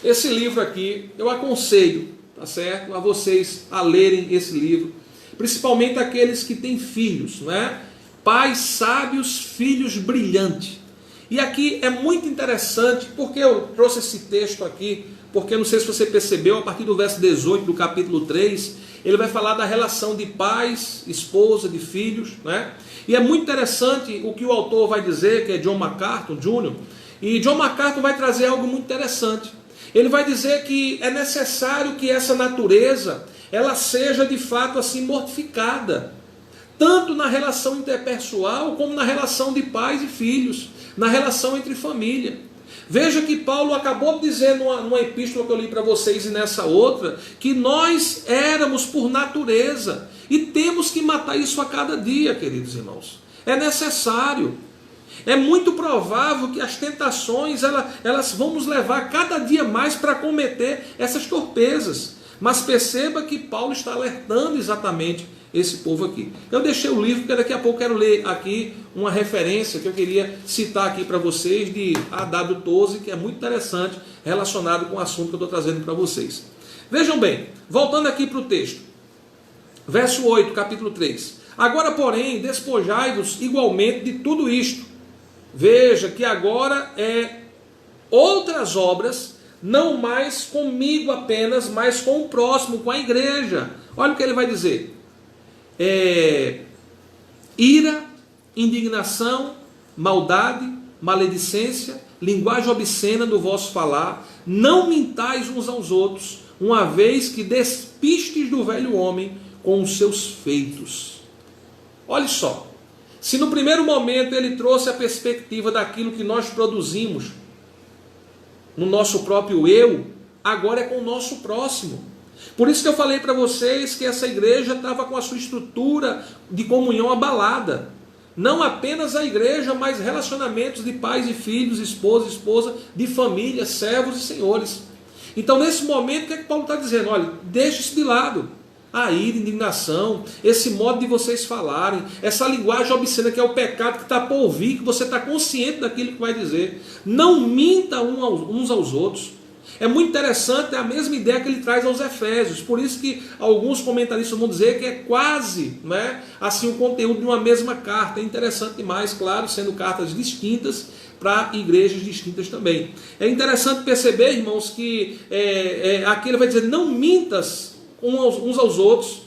Esse livro aqui, eu aconselho, tá certo, a vocês a lerem esse livro, principalmente aqueles que têm filhos, não é? Pais sábios, filhos brilhantes. E aqui é muito interessante, porque eu trouxe esse texto aqui, porque não sei se você percebeu, a partir do verso 18 do capítulo 3, ele vai falar da relação de pais, esposa, de filhos, né? E é muito interessante o que o autor vai dizer, que é John MacArthur Jr., e John MacArthur vai trazer algo muito interessante. Ele vai dizer que é necessário que essa natureza, ela seja de fato assim mortificada, tanto na relação interpessoal, como na relação de pais e filhos, na relação entre família. Veja que Paulo acabou de dizer numa epístola que eu li para vocês e nessa outra, que nós éramos por natureza, e temos que matar isso a cada dia, queridos irmãos. É necessário. É muito provável que as tentações elas vão nos levar cada dia mais para cometer essas torpezas. Mas perceba que Paulo está alertando exatamente esse povo aqui. Eu deixei o livro, porque daqui a pouco quero ler aqui uma referência que eu queria citar aqui para vocês de A.W. Tozer, que é muito interessante, relacionado com o assunto que eu estou trazendo para vocês. Vejam bem, voltando aqui para o texto. Verso 8, capítulo 3. Agora, porém, despojai-vos igualmente de tudo isto. Veja que agora é outras obras, não mais comigo apenas, mas com o próximo, com a igreja. Olha o que ele vai dizer. Ira, indignação, maldade, maledicência, linguagem obscena do vosso falar, não mintais uns aos outros, uma vez que despistes do velho homem com os seus feitos. Olha só, se no primeiro momento ele trouxe a perspectiva daquilo que nós produzimos no nosso próprio eu, agora é com o nosso próximo. Por isso que eu falei para vocês que essa igreja estava com a sua estrutura de comunhão abalada. Não apenas a igreja, mas relacionamentos de pais e filhos, esposa, de família, servos e senhores. Então nesse momento o que é que Paulo está dizendo? Olha, deixa isso de lado. A ira, indignação, esse modo de vocês falarem, essa linguagem obscena que é o pecado que está por vir, que você está consciente daquilo que vai dizer. Não minta uns aos outros. É muito interessante, é a mesma ideia que ele traz aos Efésios. Por isso que alguns comentaristas vão dizer que é quase, né, assim, o conteúdo de uma mesma carta. É interessante demais, claro, sendo cartas distintas para igrejas distintas também. É interessante perceber, irmãos, que aqui ele vai dizer, não mintas uns aos outros,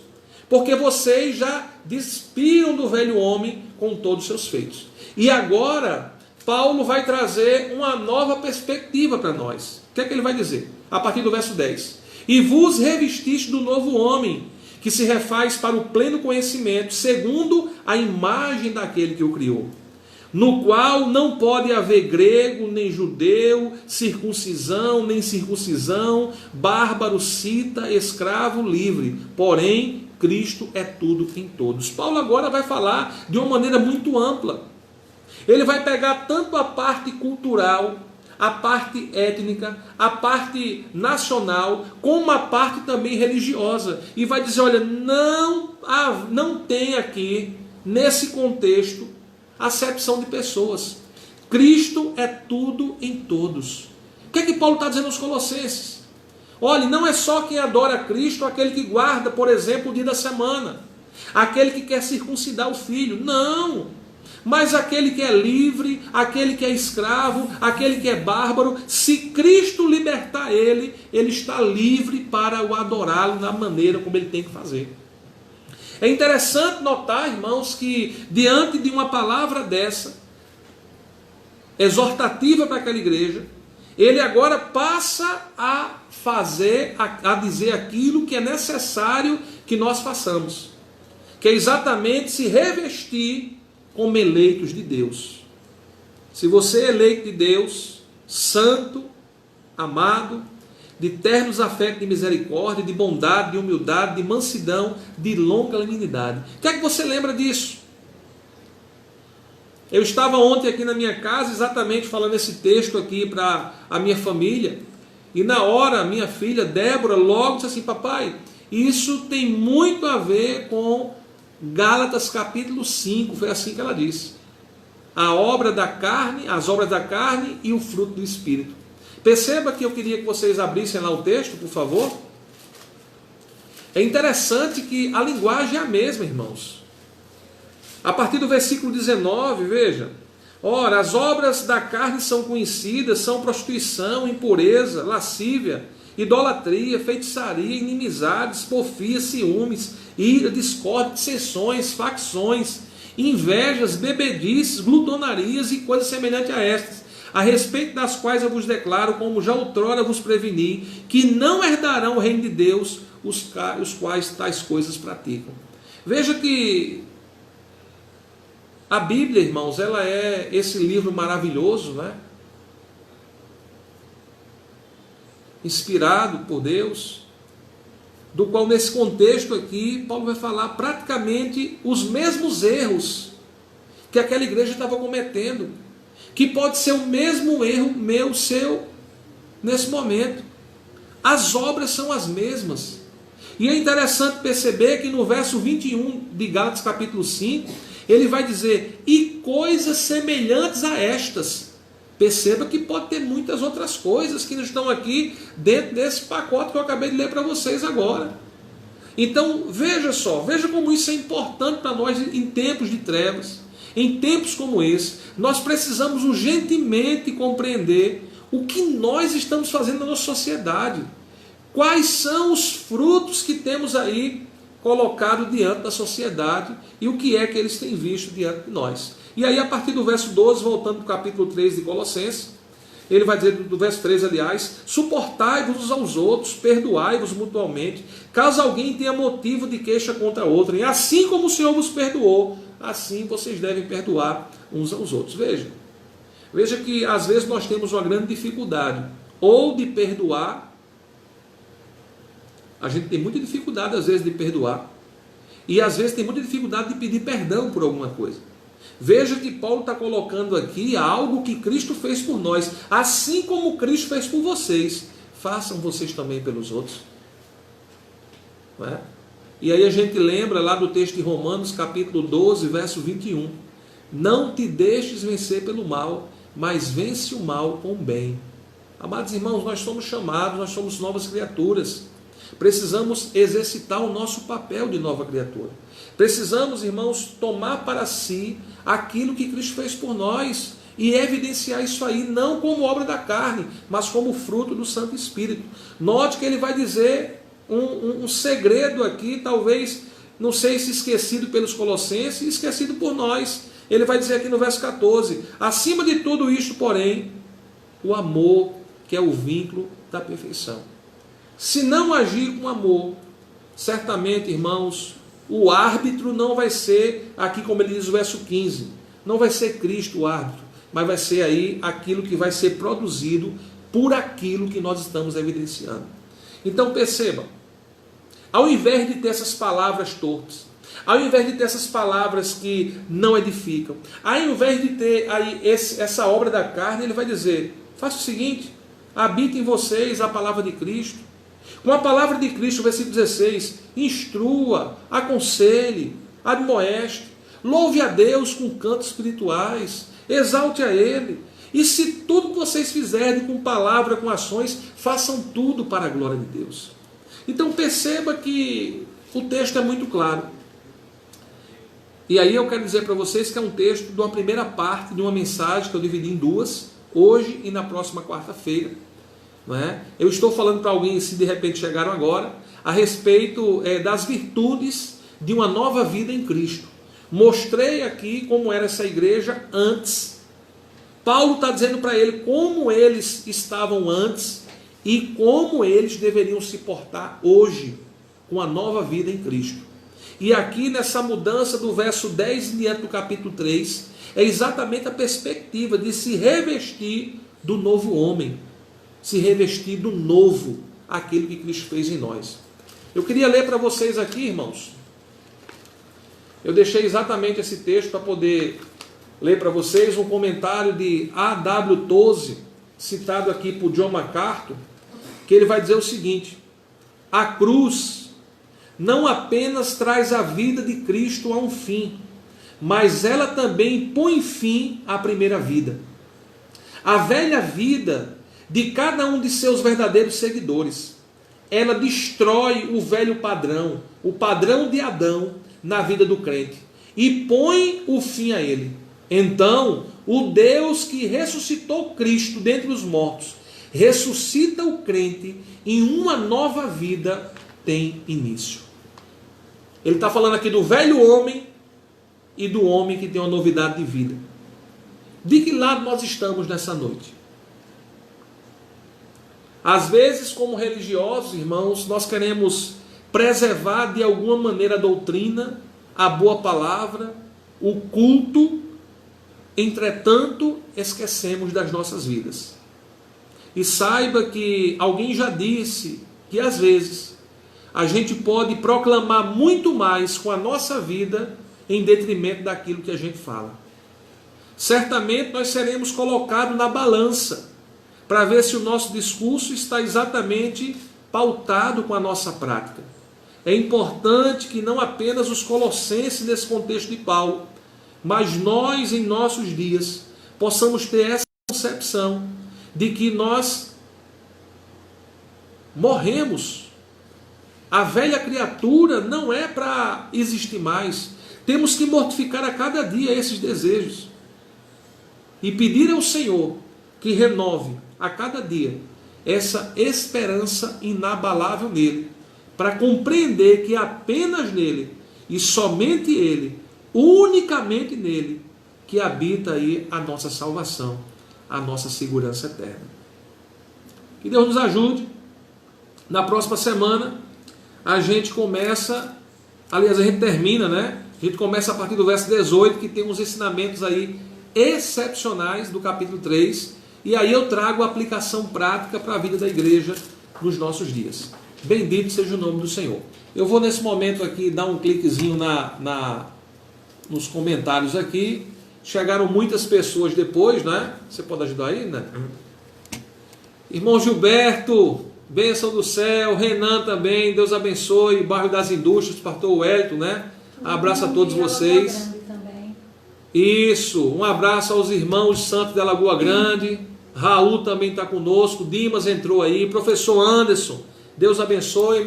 porque vocês já despiram do velho homem com todos os seus feitos. E agora, Paulo vai trazer uma nova perspectiva para nós. O que é que ele vai dizer? A partir do verso 10. E vos revestiste do novo homem, que se refaz para o pleno conhecimento, segundo a imagem daquele que o criou. No qual não pode haver grego, nem judeu, circuncisão, nem circuncisão, bárbaro, cita, escravo, livre. Porém, Cristo é tudo em todos. Paulo agora vai falar de uma maneira muito ampla. Ele vai pegar tanto a parte cultural, a parte étnica, a parte nacional, como a parte também religiosa. E vai dizer, olha, não tem aqui, nesse contexto, acepção de pessoas. Cristo é tudo em todos. O que é que Paulo está dizendo aos Colossenses? Olha, não é só quem adora Cristo, aquele que guarda, por exemplo, o dia da semana, aquele que quer circuncidar o filho. Não! Mas aquele que é livre, aquele que é escravo, aquele que é bárbaro, se Cristo libertar ele, ele está livre para o adorá-lo da maneira como ele tem que fazer. É interessante notar, irmãos, que diante de uma palavra dessa, exortativa para aquela igreja, ele agora passa a fazer, a dizer aquilo que é necessário que nós façamos, que é exatamente se revestir como eleitos de Deus. Se você é eleito de Deus, santo, amado, de ternos afetos de misericórdia, de bondade, de humildade, de mansidão, de longanimidade. O que é que você lembra disso? Eu estava ontem aqui na minha casa, exatamente falando esse texto aqui para a minha família, e na hora a minha filha, Débora, logo disse assim: papai, isso tem muito a ver com Gálatas capítulo 5, foi assim que ela disse. A obra da carne, as obras da carne e o fruto do Espírito. Perceba que eu queria que vocês abrissem lá o texto, por favor. É interessante que a linguagem é a mesma, irmãos. A partir do versículo 19, veja. Ora, as obras da carne são conhecidas, são prostituição, impureza, lascívia, idolatria, feitiçaria, inimizades, porfia, ciúmes, ira, discórdia, dissensões, facções, invejas, bebedices, glutonarias e coisas semelhantes a estas, a respeito das quais eu vos declaro, como já outrora vos preveni, que não herdarão o reino de Deus os quais tais coisas praticam. Veja que a Bíblia, irmãos, ela é esse livro maravilhoso, né? Inspirado por Deus, do qual nesse contexto aqui, Paulo vai falar praticamente os mesmos erros que aquela igreja estava cometendo, que pode ser o mesmo erro meu, seu, nesse momento. As obras são as mesmas. E é interessante perceber que no verso 21 de Gálatas capítulo 5, ele vai dizer, e coisas semelhantes a estas. Perceba que pode ter muitas outras coisas que não estão aqui dentro desse pacote que eu acabei de ler para vocês agora. Então, veja só, veja como isso é importante para nós em tempos de trevas. Em tempos como esse, nós precisamos urgentemente compreender o que nós estamos fazendo na nossa sociedade. Quais são os frutos que temos aí colocado diante da sociedade e o que é que eles têm visto diante de nós. E aí, a partir do verso 12, voltando para o capítulo 3 de Colossenses, ele vai dizer, do verso 13, aliás, suportai-vos uns aos outros, perdoai-vos mutualmente, caso alguém tenha motivo de queixa contra outro, e assim como o Senhor vos perdoou, assim vocês devem perdoar uns aos outros. Veja que às vezes nós temos uma grande dificuldade, ou de perdoar, a gente tem muita dificuldade às vezes de perdoar, e às vezes tem muita dificuldade de pedir perdão por alguma coisa. Veja que Paulo está colocando aqui algo que Cristo fez por nós, assim como Cristo fez por vocês, façam vocês também pelos outros. Não é? E aí a gente lembra lá do texto de Romanos capítulo 12, verso 21. Não te deixes vencer pelo mal, mas vence o mal com o bem. Amados irmãos, nós somos chamados, nós somos novas criaturas. Precisamos exercitar o nosso papel de nova criatura. Precisamos, irmãos, tomar para si aquilo que Cristo fez por nós e evidenciar isso aí, não como obra da carne, mas como fruto do Santo Espírito. Note que ele vai dizer um segredo aqui, talvez, não sei se esquecido pelos colossenses, esquecido por nós. Ele vai dizer aqui no verso 14, acima de tudo isto, porém, o amor, que é o vínculo da perfeição. Se não agir com amor, certamente, irmãos, o árbitro não vai ser, aqui como ele diz no verso 15, não vai ser Cristo o árbitro, mas vai ser aí aquilo que vai ser produzido por aquilo que nós estamos evidenciando. Então perceba, ao invés de ter essas palavras torpes, ao invés de ter essas palavras que não edificam, ao invés de ter aí essa obra da carne, ele vai dizer, faça o seguinte, habite em vocês a palavra de Cristo. Com a palavra de Cristo, versículo 16, instrua, aconselhe, admoeste, louve a Deus com cantos espirituais, exalte a Ele, e se tudo que vocês fizerem com palavra, com ações, façam tudo para a glória de Deus. Então perceba que o texto é muito claro. E aí eu quero dizer para vocês que é um texto de uma primeira parte de uma mensagem que eu dividi em duas, hoje e na próxima quarta-feira. Não é? Eu estou falando para alguém, se de repente chegaram agora, a respeito das virtudes de uma nova vida em Cristo. Mostrei aqui como era essa igreja antes. Paulo está dizendo para ele como eles estavam antes e como eles deveriam se portar hoje com a nova vida em Cristo. E aqui nessa mudança do verso 10 em diante do capítulo 3, é exatamente a perspectiva de se revestir do novo homem, se revestir do novo, aquele que Cristo fez em nós. Eu queria ler para vocês aqui, irmãos. Eu deixei exatamente esse texto para poder ler para vocês um comentário de A.W. Tozer, citado aqui por John MacArthur, que ele vai dizer o seguinte: a cruz não apenas traz a vida de Cristo a um fim, mas ela também põe fim à primeira vida. A velha vida de cada um de seus verdadeiros seguidores. Ela destrói o velho padrão, o padrão de Adão na vida do crente, e põe o fim a ele. Então, o Deus que ressuscitou Cristo dentre os mortos, ressuscita o crente em uma nova vida tem início. Ele está falando aqui do velho homem e do homem que tem uma novidade de vida. De que lado nós estamos nessa noite? Às vezes, como religiosos, irmãos, nós queremos preservar de alguma maneira a doutrina, a boa palavra, o culto, entretanto, esquecemos das nossas vidas. E saiba que alguém já disse que às vezes a gente pode proclamar muito mais com a nossa vida em detrimento daquilo que a gente fala. Certamente nós seremos colocados na balança para ver se o nosso discurso está exatamente pautado com a nossa prática. É importante que não apenas os colossenses nesse contexto de Paulo, mas nós em nossos dias possamos ter essa concepção de que nós morremos. A velha criatura não é para existir mais. Temos que mortificar a cada dia esses desejos e pedir ao Senhor que renove a cada dia essa esperança inabalável nele, para compreender que apenas nele e somente ele, unicamente nele, que habita aí a nossa salvação, a nossa segurança eterna. Que Deus nos ajude. Na próxima semana a gente começa, aliás a gente termina, né? A gente começa a partir do verso 18, que tem uns ensinamentos aí excepcionais do capítulo 3, e aí eu trago a aplicação prática para a vida da igreja nos nossos dias. Bendito seja o nome do Senhor. Eu vou nesse momento aqui dar um cliquezinho nos comentários aqui. Chegaram muitas pessoas depois, né? Você pode ajudar aí, né? Irmão Gilberto, bênção do céu. Renan também, Deus abençoe. Bairro das Indústrias, pastor Wellington, né? Abraço a todos vocês. Isso, um abraço aos irmãos santos da Lagoa Grande. Raul também está conosco. Dimas entrou aí. Professor Anderson, Deus abençoe.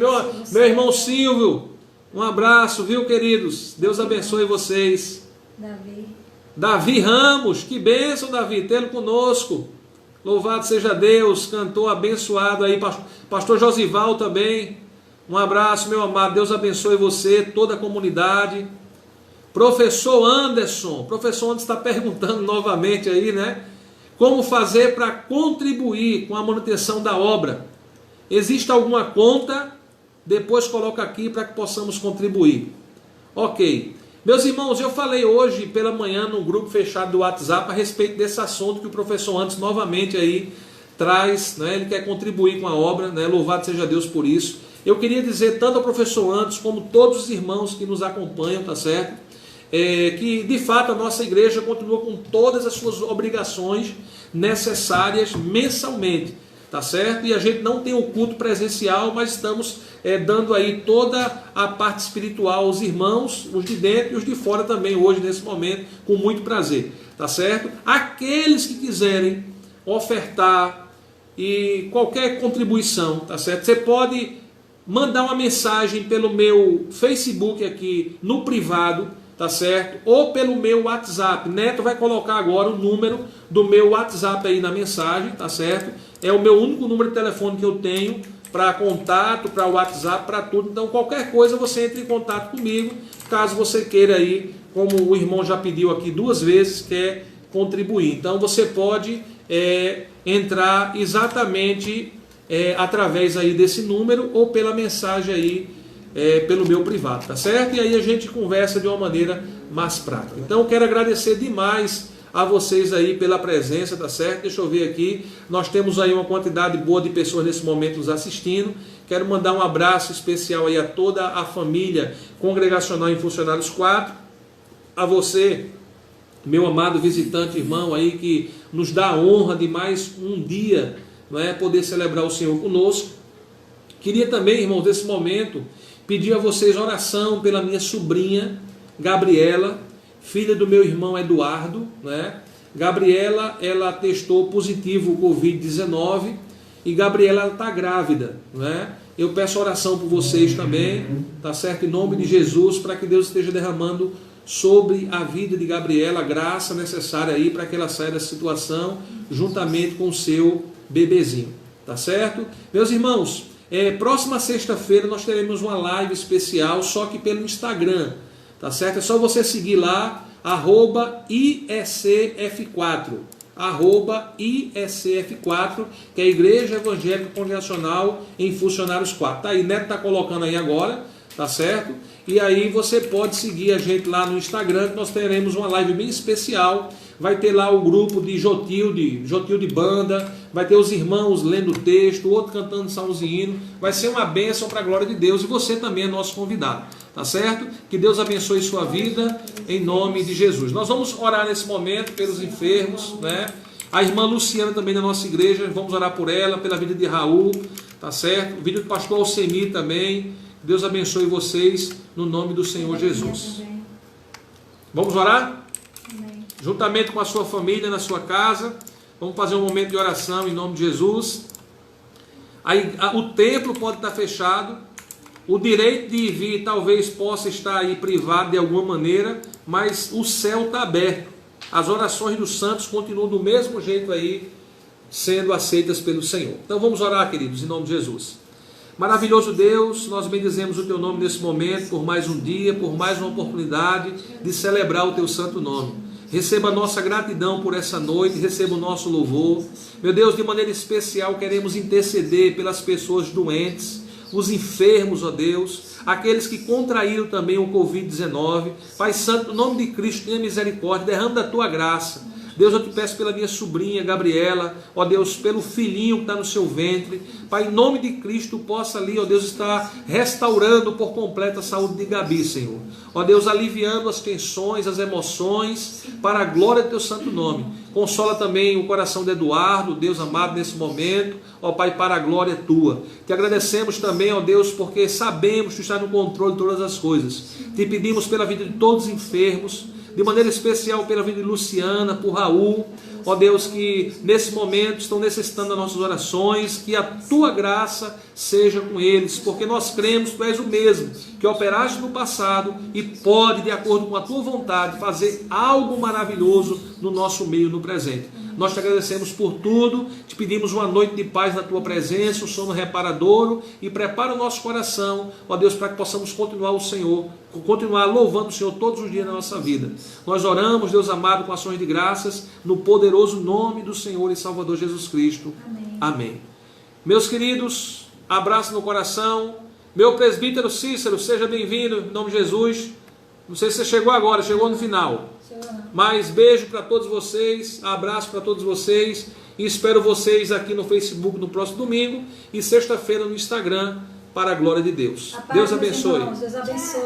Meu irmão Silvio, um abraço, viu, queridos? Deus abençoe vocês. Davi Ramos, que bênção, Davi, tê-lo conosco. Louvado seja Deus, cantor abençoado aí. Pastor Josival também, um abraço, meu amado. Deus abençoe você, toda a comunidade. Professor Anderson está perguntando novamente aí, né? Como fazer para contribuir com a manutenção da obra? Existe alguma conta? Depois coloca aqui para que possamos contribuir. Ok. Meus irmãos, eu falei hoje pela manhã num grupo fechado do WhatsApp a respeito desse assunto que o professor Anderson novamente aí traz, né? Ele quer contribuir com a obra, né? Louvado seja Deus por isso. Eu queria dizer tanto ao professor Anderson como todos os irmãos que nos acompanham, tá certo? Que de fato a nossa igreja continua com todas as suas obrigações necessárias mensalmente, tá certo? E a gente não tem o culto presencial, mas estamos dando aí toda a parte espiritual aos irmãos, os de dentro e os de fora também hoje nesse momento, com muito prazer, tá certo? Aqueles que quiserem ofertar e qualquer contribuição, tá certo? Você pode mandar uma mensagem pelo meu Facebook aqui no privado, tá certo? Ou pelo meu WhatsApp. Neto vai colocar agora o número do meu WhatsApp aí na mensagem, tá certo? É o meu único número de telefone que eu tenho para contato, para WhatsApp, para tudo. Então qualquer coisa você entre em contato comigo, caso você queira aí, como o irmão já pediu aqui 2 vezes, quer contribuir. Então você pode entrar exatamente através aí desse número ou pela mensagem aí pelo meu privado, tá certo? E aí a gente conversa de uma maneira mais prática. Então eu quero agradecer demais a vocês aí pela presença, tá certo? Deixa eu ver aqui, nós temos aí uma quantidade boa de pessoas nesse momento nos assistindo. Quero mandar um abraço especial aí a toda a família congregacional em Funcionários 4, a você, meu amado visitante, irmão aí, que nos dá a honra de mais um dia, não é, poder celebrar o Senhor conosco. Queria também, irmãos, nesse momento, pedir a vocês oração pela minha sobrinha, Gabriela, filha do meu irmão Eduardo, né? Gabriela, ela testou positivo o Covid-19 e Gabriela está grávida, né? Eu peço oração por vocês também, tá certo? Em nome de Jesus, para que Deus esteja derramando sobre a vida de Gabriela a graça necessária aí para que ela saia dessa situação juntamente com o seu bebezinho, tá certo? Meus irmãos, próxima sexta-feira nós teremos uma live especial, só que pelo Instagram, tá certo? É só você seguir lá, @IECF4, @IECF4, que é a Igreja Evangélica Congregacional em Funcionários 4. Tá aí, Neto tá colocando aí agora, tá certo? E aí você pode seguir a gente lá no Instagram, que nós teremos uma live bem especial. Vai ter lá o grupo de Jotilde Banda, vai ter os irmãos lendo o texto, outro cantando salmos e hino. Vai ser uma bênção para a glória de Deus e você também é nosso convidado, tá certo? Que Deus abençoe sua vida em nome de Jesus. Nós vamos orar nesse momento pelos enfermos, né? A irmã Luciana também da nossa igreja, vamos orar por ela, pela vida de Raul, tá certo? O vídeo do pastor Alcemi também. Deus abençoe vocês no nome do Senhor Jesus. Vamos orar? Amém. Juntamente com a sua família, na sua casa, vamos fazer um momento de oração em nome de Jesus. Aí, o templo pode estar fechado, o direito de vir talvez possa estar aí privado de alguma maneira, mas o céu está aberto. As orações dos santos continuam do mesmo jeito aí, sendo aceitas pelo Senhor. Então vamos orar, queridos, em nome de Jesus. Maravilhoso Deus, nós bendizemos o Teu nome nesse momento, por mais um dia, por mais uma oportunidade de celebrar o Teu santo nome. Receba a nossa gratidão por essa noite, receba o nosso louvor. Meu Deus, de maneira especial queremos interceder pelas pessoas doentes, os enfermos, ó Deus, aqueles que contraíram também o Covid-19. Pai Santo, no nome de Cristo, tenha misericórdia, derrama da Tua graça. Deus, eu te peço pela minha sobrinha Gabriela, ó Deus, pelo filhinho que está no seu ventre. Pai, em nome de Cristo, possa ali, ó Deus, estar restaurando por completa a saúde de Gabi, Senhor. Ó Deus, aliviando as tensões, as emoções, para a glória do Teu santo nome. Consola também o coração de Eduardo, Deus amado, nesse momento. Ó Pai, para a glória Tua. Te agradecemos também, ó Deus, porque sabemos que Tu estás no controle de todas as coisas. Te pedimos pela vida de todos os enfermos, de maneira especial pela vida de Luciana, por Raul, ó Deus, que nesse momento estão necessitando das nossas orações, que a Tua graça seja com eles, porque nós cremos que Tu és o mesmo, que operaste no passado e pode, de acordo com a Tua vontade, fazer algo maravilhoso no nosso meio, no presente. Nós te agradecemos por tudo, te pedimos uma noite de paz na Tua presença, um sono reparadouro, e prepara o nosso coração, ó Deus, para que possamos continuar louvando o Senhor todos os dias da nossa vida. Nós oramos, Deus amado, com ações de graças, no poderoso nome do Senhor e Salvador Jesus Cristo. Amém. Amém. Meus queridos, abraço no coração. Meu presbítero Cícero, seja bem-vindo, em nome de Jesus. Não sei se você chegou agora, chegou no final. Mas beijo para todos vocês, abraço para todos vocês, e espero vocês aqui no Facebook no próximo domingo e sexta-feira no Instagram, para a glória de Deus. Deus abençoe. Irmãos, Deus abençoe.